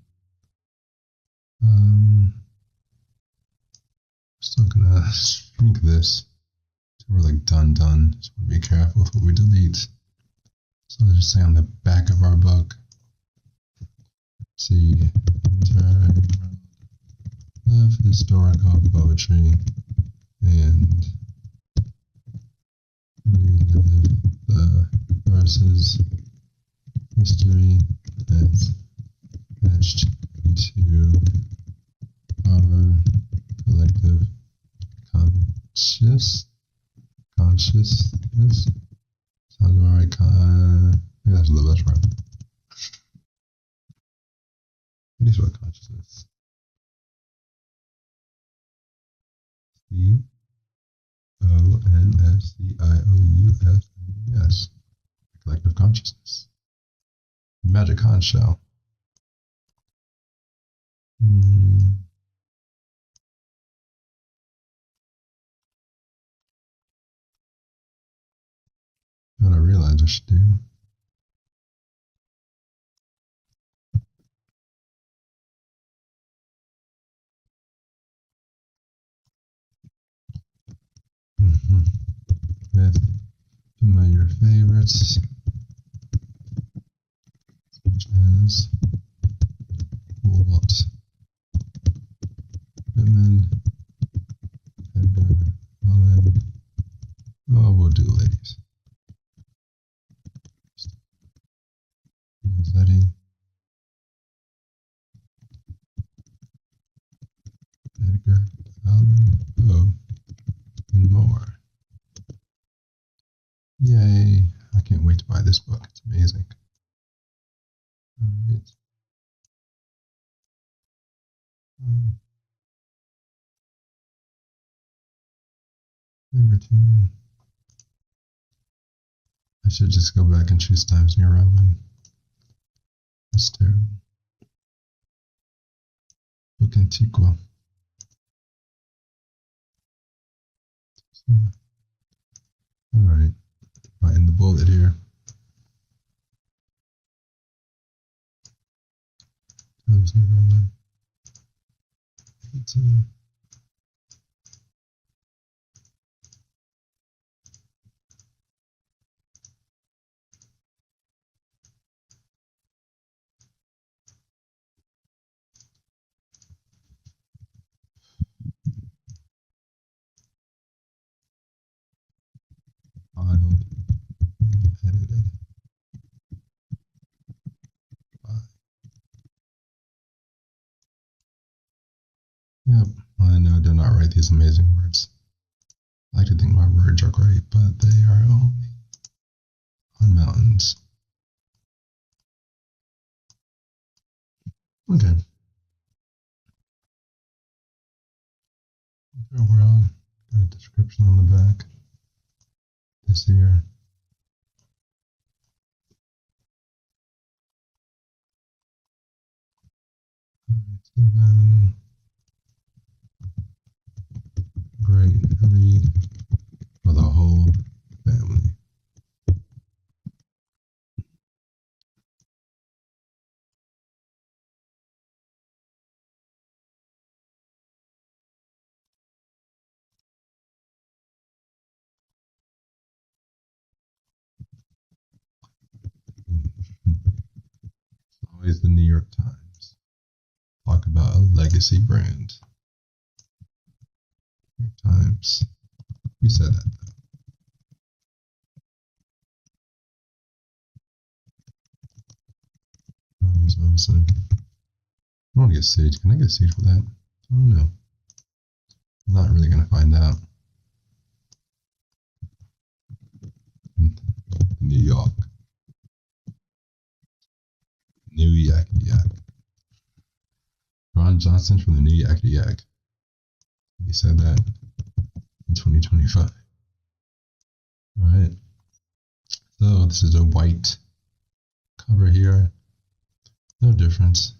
still gonna shrink this so we're like done. Just want to be careful with what we delete. So let's just say on the back of our book, see, of historical poetry and relive the verses history as etched into our collective consciousness. Sounds alright. Maybe that's a little bit right. It is what consciousness. CONSCIOUS. Collective consciousness. Magic conch shell. What I realized I should do. With familiar favorites, such as Walt Whitman, Edgar Allan. Oh, we'll do ladies. Rossetti, Edgar Allan Poe, and more. Yay! I can't wait to buy this book. It's amazing. All right. Libertine. I should just go back and choose Times New Roman. That's terrible. Book Antiqua. So, all right, writing the bullet here. Times New Roman. 18. Filed and edited. Yep, I know I do not write these amazing words. I like to think my words are great, but they are only on mountains. Okay. World, got a description on the back. This year. So then, great read for the whole family. It's always the New York Times. Talk about a legacy brand. New York Times. You said that though. Johnson. I want to get Sage. Can I get Sage for that? I don't know. I'm not really going to find out. New York. New Yakety Yak. Ron Johnson from the New Yakety Yak. He said that in 2025. Alright. So this is a white cover here. No difference.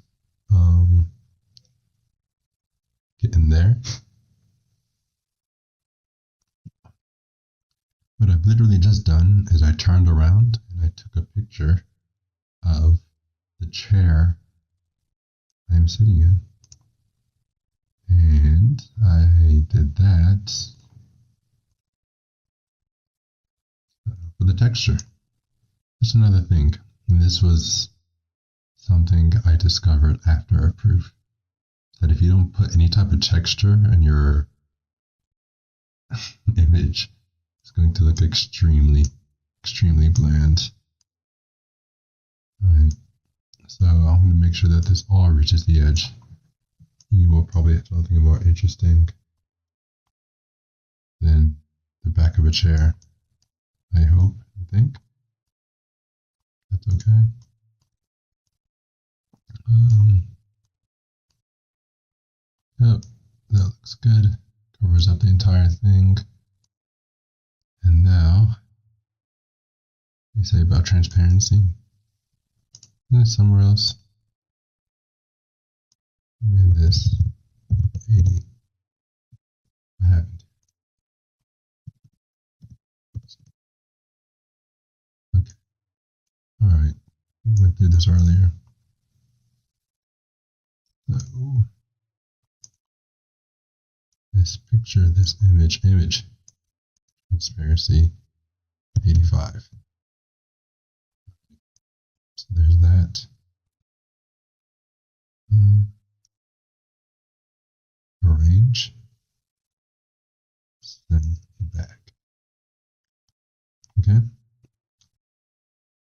Get in there. What I've literally just done is I turned around and I took a picture of the chair I'm sitting in. And I did that for the texture. That's another thing. And this was something I discovered after a proof. That if you don't put any type of texture in your image, it's going to look extremely bland. Alright, so I'm going to make sure that this all reaches the edge. You will probably have something more interesting than the back of a chair. I hope and think. That's okay. Yep, that looks good. Covers up the entire thing. And now, you say about transparency. Somewhere else. I made this 80. What happened? Okay. Alright. We went through this earlier. So, this picture, this image, transparency 85. So there's that. Arrange, send back. Okay. I'm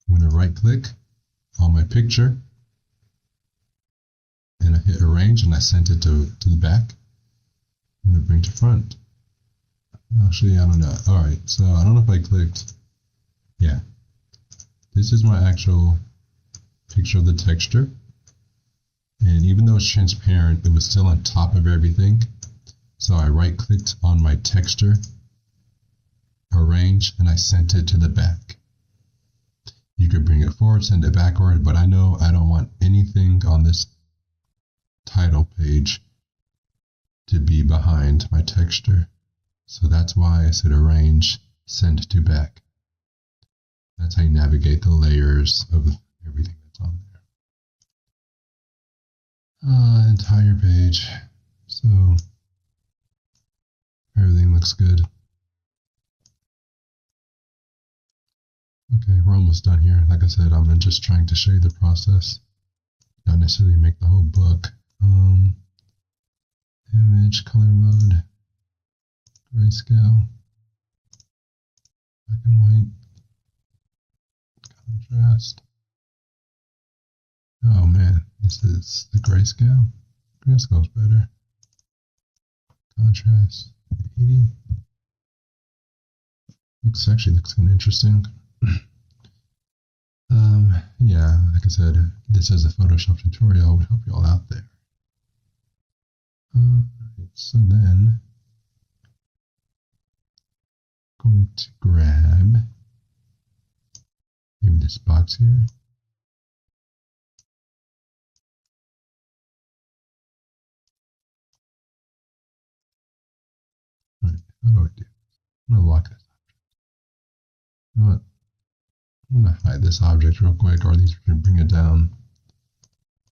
going to right click on my picture and I hit arrange and I sent it to the back. I'm going to bring to front. Actually, I don't know. Alright, so I don't know if I clicked. Yeah. This is my actual picture of the texture. And even though it's transparent, it was still on top of everything. So I right-clicked on my texture, arrange, and I sent it to the back. You could bring it forward, send it backward, but I know I don't want anything on this title page to be behind my texture. So that's why I said arrange, send to back. That's how you navigate the layers of everything that's on there. Entire page. So everything looks good. Okay, we're almost done here. Like I said, I'm just trying to show you the process, not necessarily make the whole book. Image, color mode, grayscale, black and white, contrast. Oh man, this is the grayscale. Grayscale's better. Contrast, 80. Actually looks kind of interesting. Yeah, like I said, this is a Photoshop tutorial. Would help you all out there. Alright, so then going to grab maybe this box here. Alright, how do I do? I'm gonna lock this object. You know what? I'm gonna hide this object real quick, or at least we can bring it down.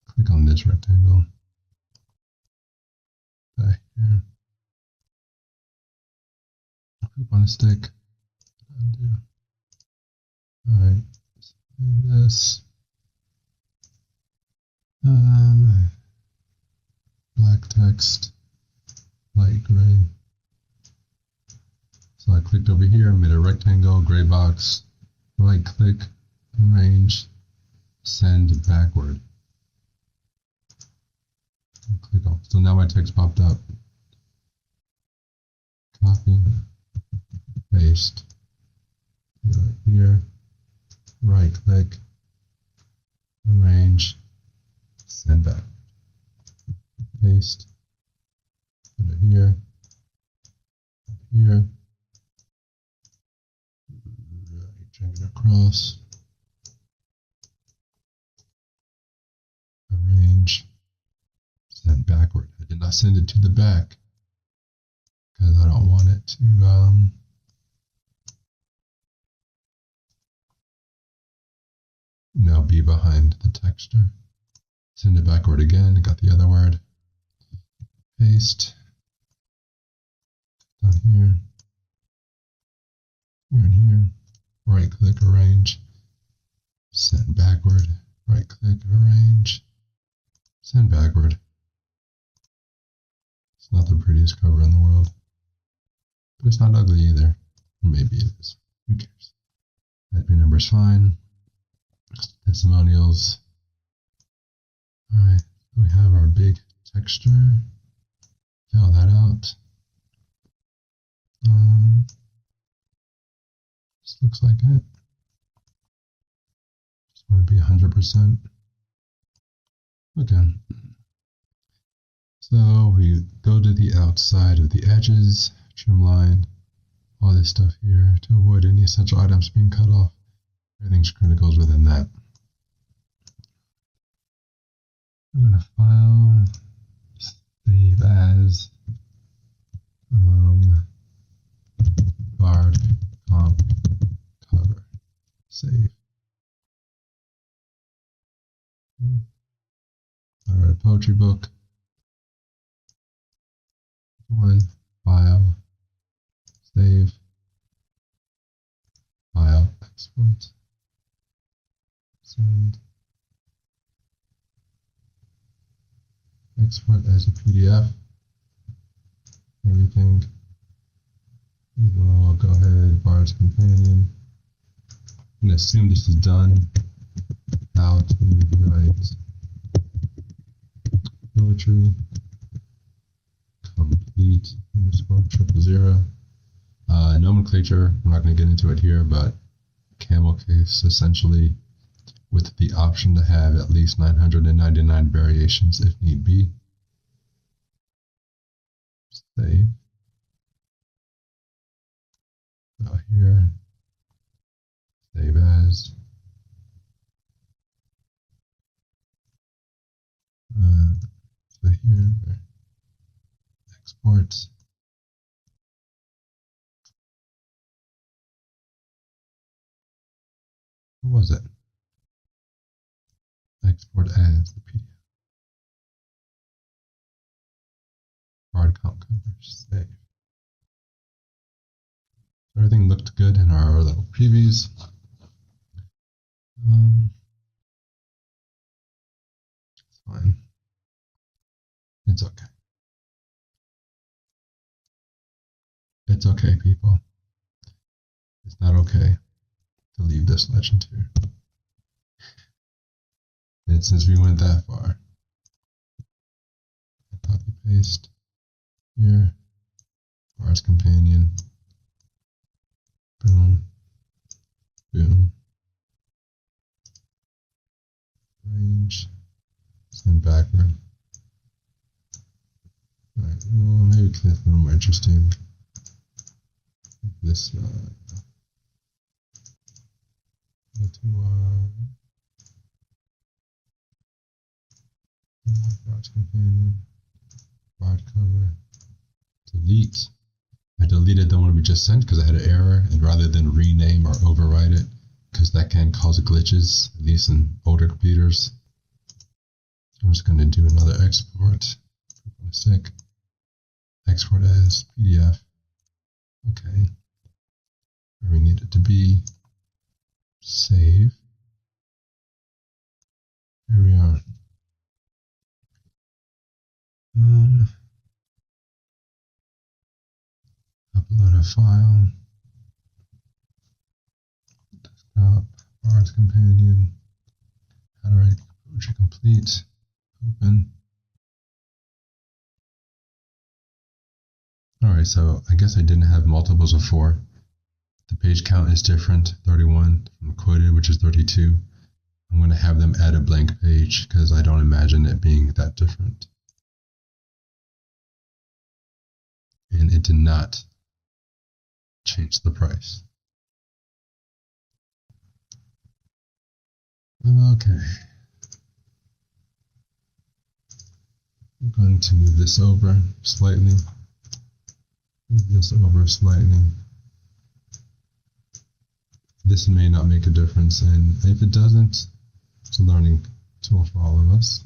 Click on this rectangle. Okay, here. Click on a stick. Undo. Alright, and this. Black text, light gray. So I clicked over here, made a rectangle, gray box, right click, arrange, send backward. And click on. So now my text popped up. Copy, paste, right here, right click, arrange, send back. Paste, put it here, here, drag it across, arrange, send backward. I did not send it to the back because I don't want it to now be behind the texture. Send it backward again. I got the other word. Paste down here, here and here. Right click, arrange, send backward. Right click, arrange, send backward. It's not the prettiest cover in the world, but it's not ugly either. Or maybe it is. Who cares? Admin number is fine. Testimonials. Alright, so we have our big texture. Fill that out. This looks like it. Just want to be 100%. Okay. So we go to the outside of the edges, trim line, all this stuff here to avoid any essential items being cut off. Everything's critical within that. I'm going to file, save as, bard comp cover, save. I wrote a poetry book. One, file, save, file, export, send, export as a PDF. Everything. We will go ahead, Bard's Companion. I'm going to assume this is done. How to write poetry. Complete _000. Nomenclature, I'm not going to get into it here, but camel case essentially with the option to have at least 999 variations if need be. Save. So here, save as. So here, export. What was it? Export as the PDF. Hard comp covers. Save. Everything looked good in our little previews. It's fine. It's okay. It's okay, people. It's not okay to leave this legend here. And since we went that far, copy paste here, bars companion, boom, boom, range, send backward. All right, well, maybe click a little more interesting. This go to our bars companion, bar cover, delete. I deleted the one we just sent because I had an error, and rather than rename or overwrite it, because that can cause glitches, at least in older computers. So I'm just going to do another export. Export as PDF. Okay. Where we need it to be. Save. Here we are. Upload a file. Desktop. Bars companion. How to write poetry complete. Open. Alright, so I guess I didn't have multiples of 4. The page count is different, 31 from quoted, which is 32. I'm going to have them add a blank page because I don't imagine it being that different. And it did not change the price. Okay. I'm going to move this over slightly. Move this over slightly. This may not make a difference, and if it doesn't, it's a learning tool for all of us.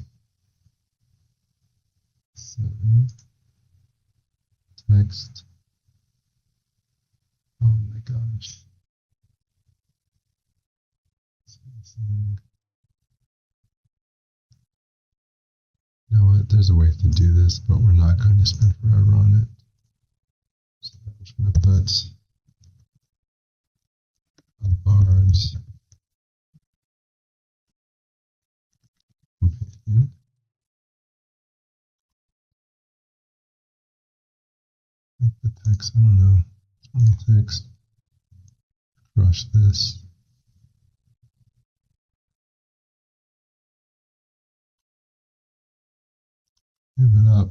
So, text. Oh my gosh. You know what? There's a way to do this, but we're not going to spend forever on it. So I'm just going to put bars companion. Make the text, I don't know, 26. Crush this. Move it up.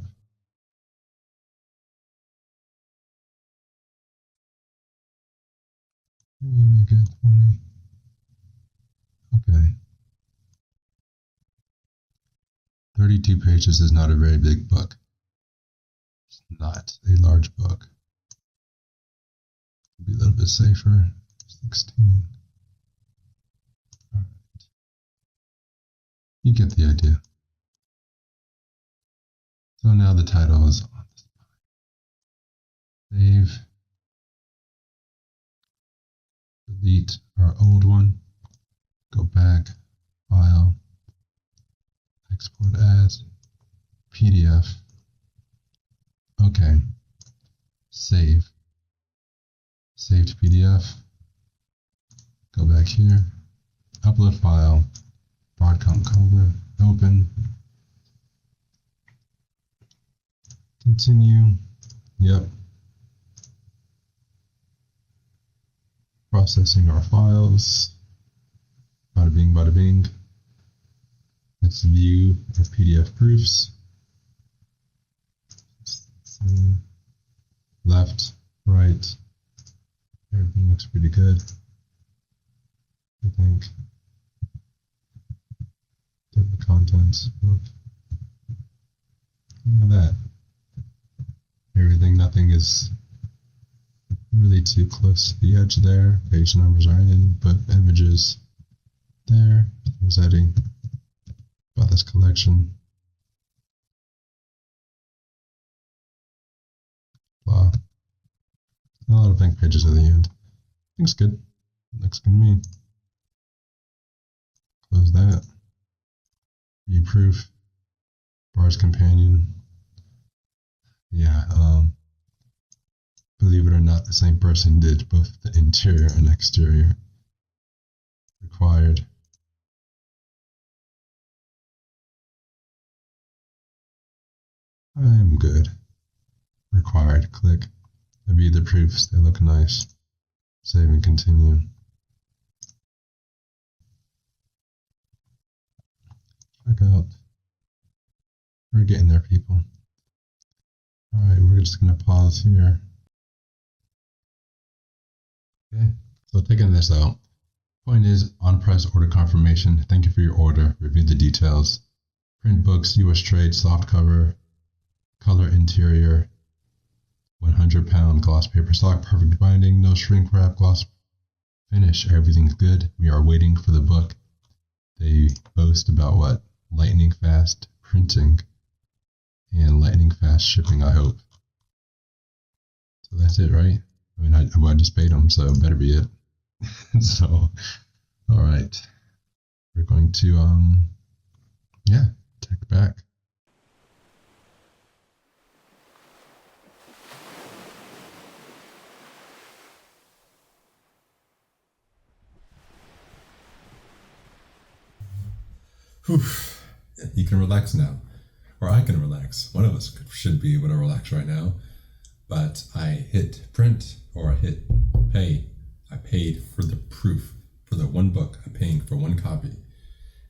Maybe make it 20. Okay. 32 pages is not a very big book. It's not a large book. Be a little bit safer. 16. All right. You get the idea. So now the title is on the spine. Save. Delete our old one. Go back. File. Export as PDF. Okay. Save. Saved PDF. Go back here. Upload file. Broadcom cover. Open. Continue. Yep. Processing our files. About to Bada bing, bada bing. Let's view the PDF proofs. Left, right. Everything looks pretty good, I think. Table of contents. Look at that. Everything, nothing is really too close to the edge there. Page numbers are in, but images there. There's editing about this collection. Blah. A lot of blank pages at the end. Looks good. Looks good to me. Close that. View proof. Bars companion. Yeah, believe it or not, the same person did both the interior and exterior. Required. I'm good. Required. Click. View the proofs. They look nice. Save and continue. Check out. We're getting there, people. Alright, we're just going to pause here. Okay, so taking this out. Point is, on price order confirmation. Thank you for your order. Review the details. Print books, US trade, soft cover, color interior, 100-pound gloss paper stock, perfect binding, no shrink wrap, gloss finish. Everything's good. We are waiting for the book. They boast about what? Lightning fast printing and lightning fast shipping, I hope. So that's it, right? I mean, I just paid them, so it better be it. So, all right. We're going to, yeah, check back. Whew. You can relax now. Or I can relax. One of us should be able to relax right now. But I hit print or I hit pay. I paid for the proof for the one book. I'm paying for one copy.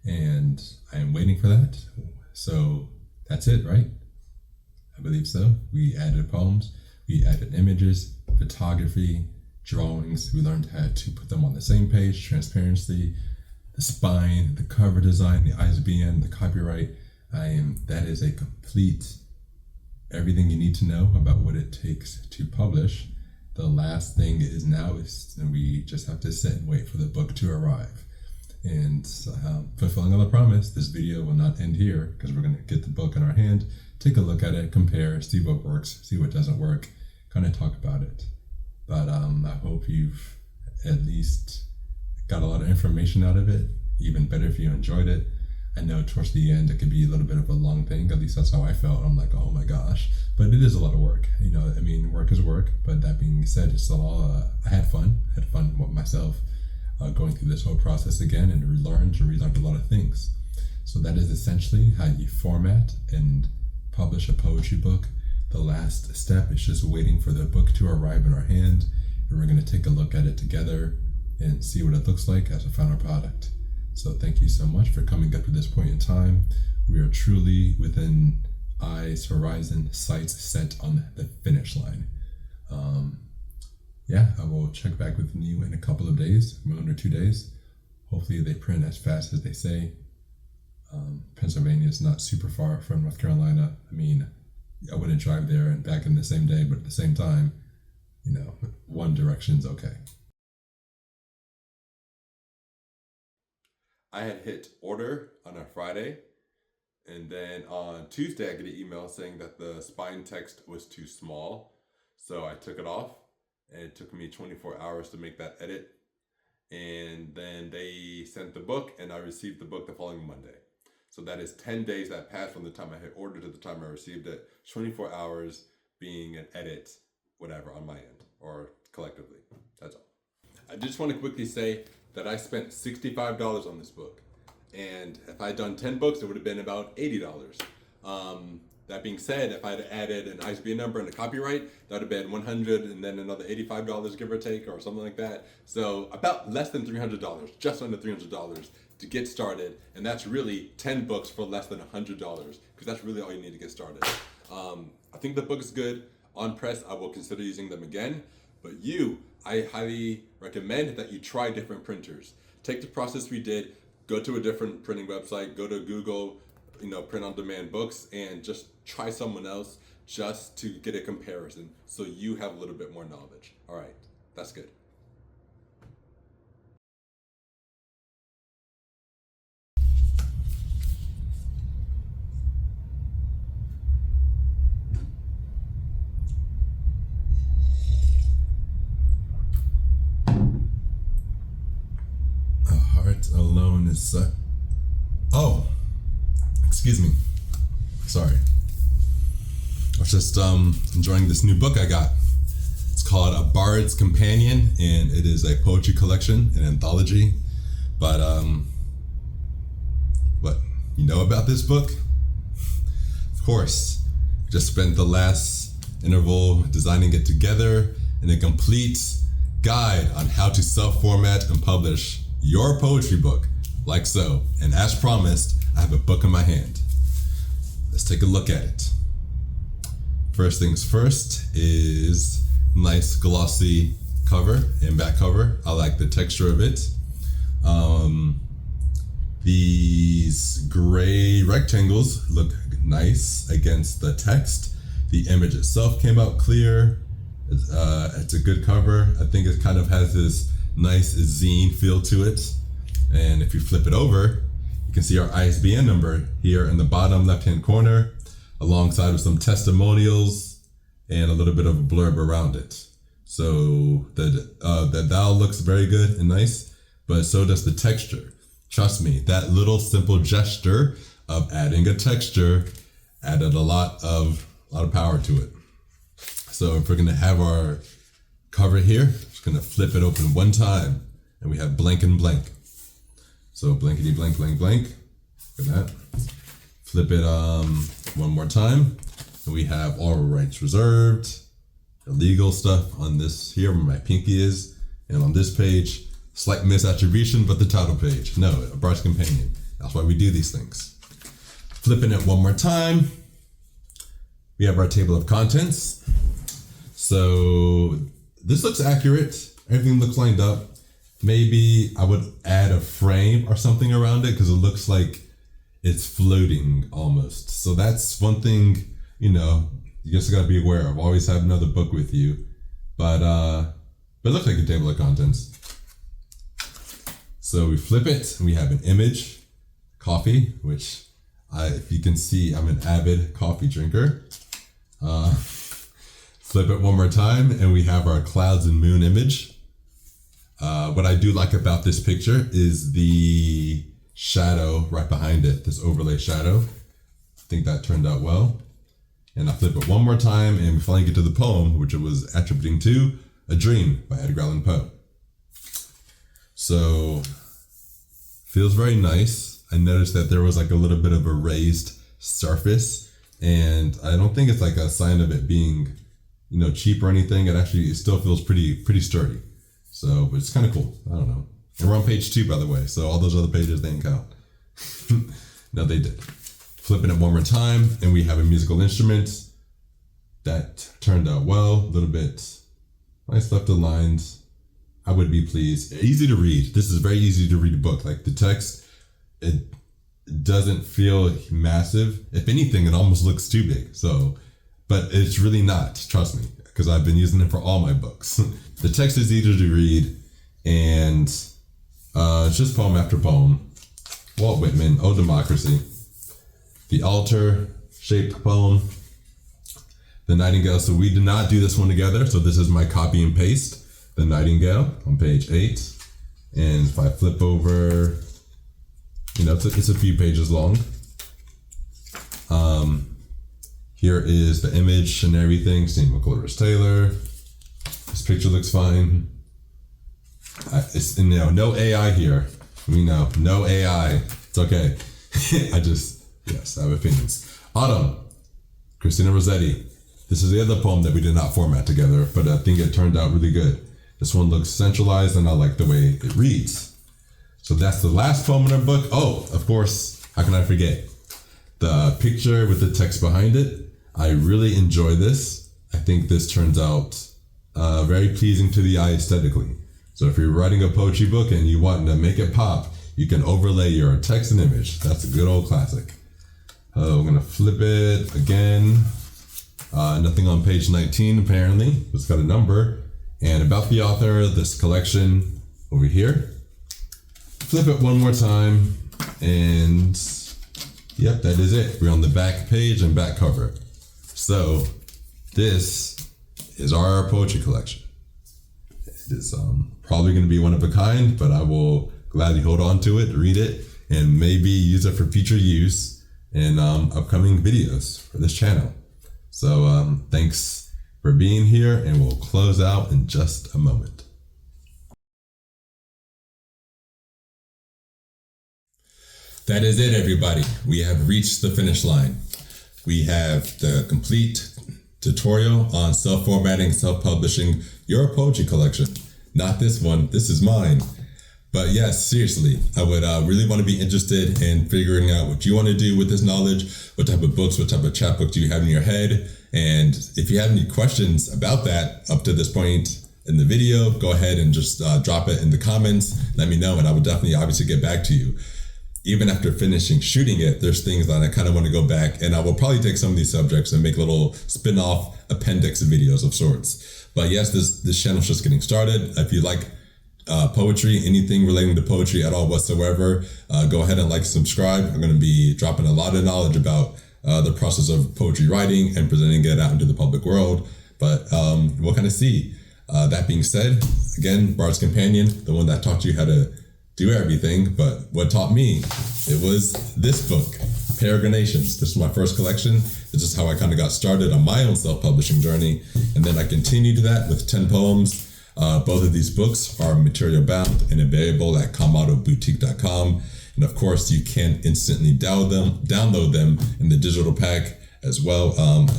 And I am waiting for that. So that's it, right? I believe so. We added poems. We added images, photography, drawings. We learned how to put them on the same page, transparency, the spine, the cover design, the ISBN, the copyright. That is a complete everything you need to know about what it takes to publish. The last thing is now is we just have to sit and wait for the book to arrive. And fulfilling on the promise, this video will not end here because we're going to get the book in our hand, take a look at it, compare, see what works, see what doesn't work, kind of talk about it. But I hope you've at least got a lot of information out of it. Even better if you enjoyed it. I know towards the end it could be a little bit of a long thing. At least that's how I felt. I'm like, oh my gosh. But it is a lot of work. You know, I mean, work is work. But that being said, it's still all. I had fun. Had fun with myself going through this whole process again and relearned a lot of things. So that is essentially how you format and publish a poetry book. The last step is just waiting for the book to arrive in our hand, and we're going to take a look at it together and see what it looks like as a final product. So thank you so much for coming up to this point in time. We are truly within eyes, horizon, sights set on the finish line. Yeah, I will check back with you in a couple of days, 1 or 2 days. Hopefully they print as fast as they say. Pennsylvania is not super far from North Carolina. I mean, I wouldn't drive there and back in the same day, but at the same time, you know, one direction's okay. I had hit order on a Friday, and then on Tuesday I get an email saying that the spine text was too small, so I took it off, and it took me 24 hours to make that edit, and then they sent the book, and I received the book the following Monday. So that is 10 days that passed from the time I had ordered to the time I received it, 24 hours being an edit, whatever, on my end, or collectively. That's all. I just want to quickly say that I spent $65 on this book. And if I'd done 10 books, it would have been about $80. that being said, if I had added an ISBN number and a copyright, that would have been $100 and then another $85, give or take, or something like that. So about less than $300, just under $300 to get started. And that's really 10 books for less than $100, because that's really all you need to get started. I think the book is good. On press, I will consider using them again. But I highly recommend that you try different printers. Take the process we did, go to a different printing website, go to Google, print on demand books, and just try someone else just to get a comparison so you have a little bit more knowledge. All right, that's good. A heart alone is oh, excuse me. Sorry. I was just enjoying this new book I got. It's called A Bard's Companion, and it is a poetry collection, an anthology. But what you know about this book? Of course, just spent the last interval designing it together in a complete guide on how to self-format and publish your poetry book, like so. And as promised, I have a book in my hand. Let's take a look at it. First things first is nice glossy cover and back cover. I like the texture of it. These gray rectangles look nice against the text. The image itself came out clear. It's a good cover. I think it kind of has this nice zine feel to it. And if you flip it over, you can see our ISBN number here in the bottom left-hand corner, alongside with some testimonials and a little bit of a blurb around it. So the dial looks very good and nice, but so does the texture. Trust me, that little simple gesture of adding a texture added a lot of power to it. So if we're gonna have our cover here, just gonna flip it open one time, and we have blank and blank. So blankety blank blank blank. Look at that. Flip it one more time, and we have all rights reserved, illegal stuff on this here where my pinky is, and on this page, slight misattribution, but the title page. No, A Bard's Companion. That's why we do these things. Flipping it one more time, we have our table of contents. So this looks accurate. Everything looks lined up. Maybe I would add a frame or something around it because it looks like it's floating almost. So that's one thing, you just gotta be aware of. Always have another book with you. But it looks like a table of contents. So we flip it and we have an image, coffee, which if you can see, I'm an avid coffee drinker. Flip it one more time and we have our clouds and moon image. What I do like about this picture is the shadow right behind it, this overlay shadow. I think that turned out well. And I flip it one more time and we finally get to the poem, which it was attributing to A Dream by Edgar Allan Poe. So, feels very nice. I noticed that there was like a little bit of a raised surface, and I don't think it's like a sign of it being, cheap or anything. It still feels pretty sturdy. So, but it's kind of cool. I don't know. And we're on page 2, by the way. So all those other pages, they didn't count. No, they did. Flipping it one more time, and we have a musical instrument. That turned out well. A little bit nice left of lines. I would be pleased. Easy to read. This is very easy to read a book. Like the text, it doesn't feel massive. If anything, it almost looks too big. So, but it's really not. Trust me, because I've been using it for all my books. The text is easy to read, and it's just poem after poem. Walt Whitman, Oh Democracy. The altar-shaped poem, The Nightingale. So we did not do this one together. So this is my copy and paste. The Nightingale on page 8. And if I flip over, it's a few pages long. Here is the image and everything. St. McCloris Taylor. This picture looks fine. It's no AI here. We know, no AI. It's okay. Yes, I have opinions. Autumn. Christina Rossetti. This is the other poem that we did not format together, but I think it turned out really good. This one looks centralized and I like the way it reads. So that's the last poem in our book. Oh, of course, how can I forget? The picture with the text behind it. I really enjoy this. I think this turns out very pleasing to the eye aesthetically. So if you're writing a poetry book and you want to make it pop, you can overlay your text and image. That's a good old classic. I'm gonna flip it again. Nothing on page 19 apparently. It's got a number. And about the author, this collection over here. Flip it one more time and yep, that is it. We're on the back page and back cover. So this is our poetry collection. It is probably going to be one of a kind, but I will gladly hold on to it, read it, and maybe use it for future use in upcoming videos for this channel. So thanks for being here, and we'll close out in just a moment. That is it, everybody. We have reached the finish line. We have the complete tutorial on self-formatting, self-publishing your poetry collection. Not this one, this is mine. But yes, seriously, I would really want to be interested in figuring out what you want to do with this knowledge, what type of books, what type of chapbook do you have in your head? And if you have any questions about that up to this point in the video, go ahead and just drop it in the comments. Let me know, and I will definitely obviously get back to you. Even after finishing shooting it, there's things that I kind of want to go back, and I will probably take some of these subjects and make little spin-off appendix videos of sorts. But yes, this channel's just getting started. If you like poetry, anything relating to poetry at all whatsoever, go ahead and like, subscribe. I'm going to be dropping a lot of knowledge about the process of poetry writing and presenting it out into the public world. But we'll kind of see. That being said, again, Bard's Companion, the one that taught you how to do everything, but what taught me, it was this book, Peregrinations. This was my first collection. This is how I kind of got started on my own self-publishing journey. And then I continued that with 10 poems. Both of these books are material bound and available at kamatoboutique.com. And of course, you can instantly download them in the digital pack as well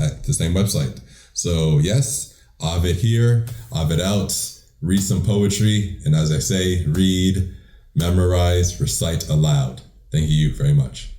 at the same website. So yes, Ovid here, Ovid out, read some poetry. And as I say, read, memorize, recite aloud. Thank you very much.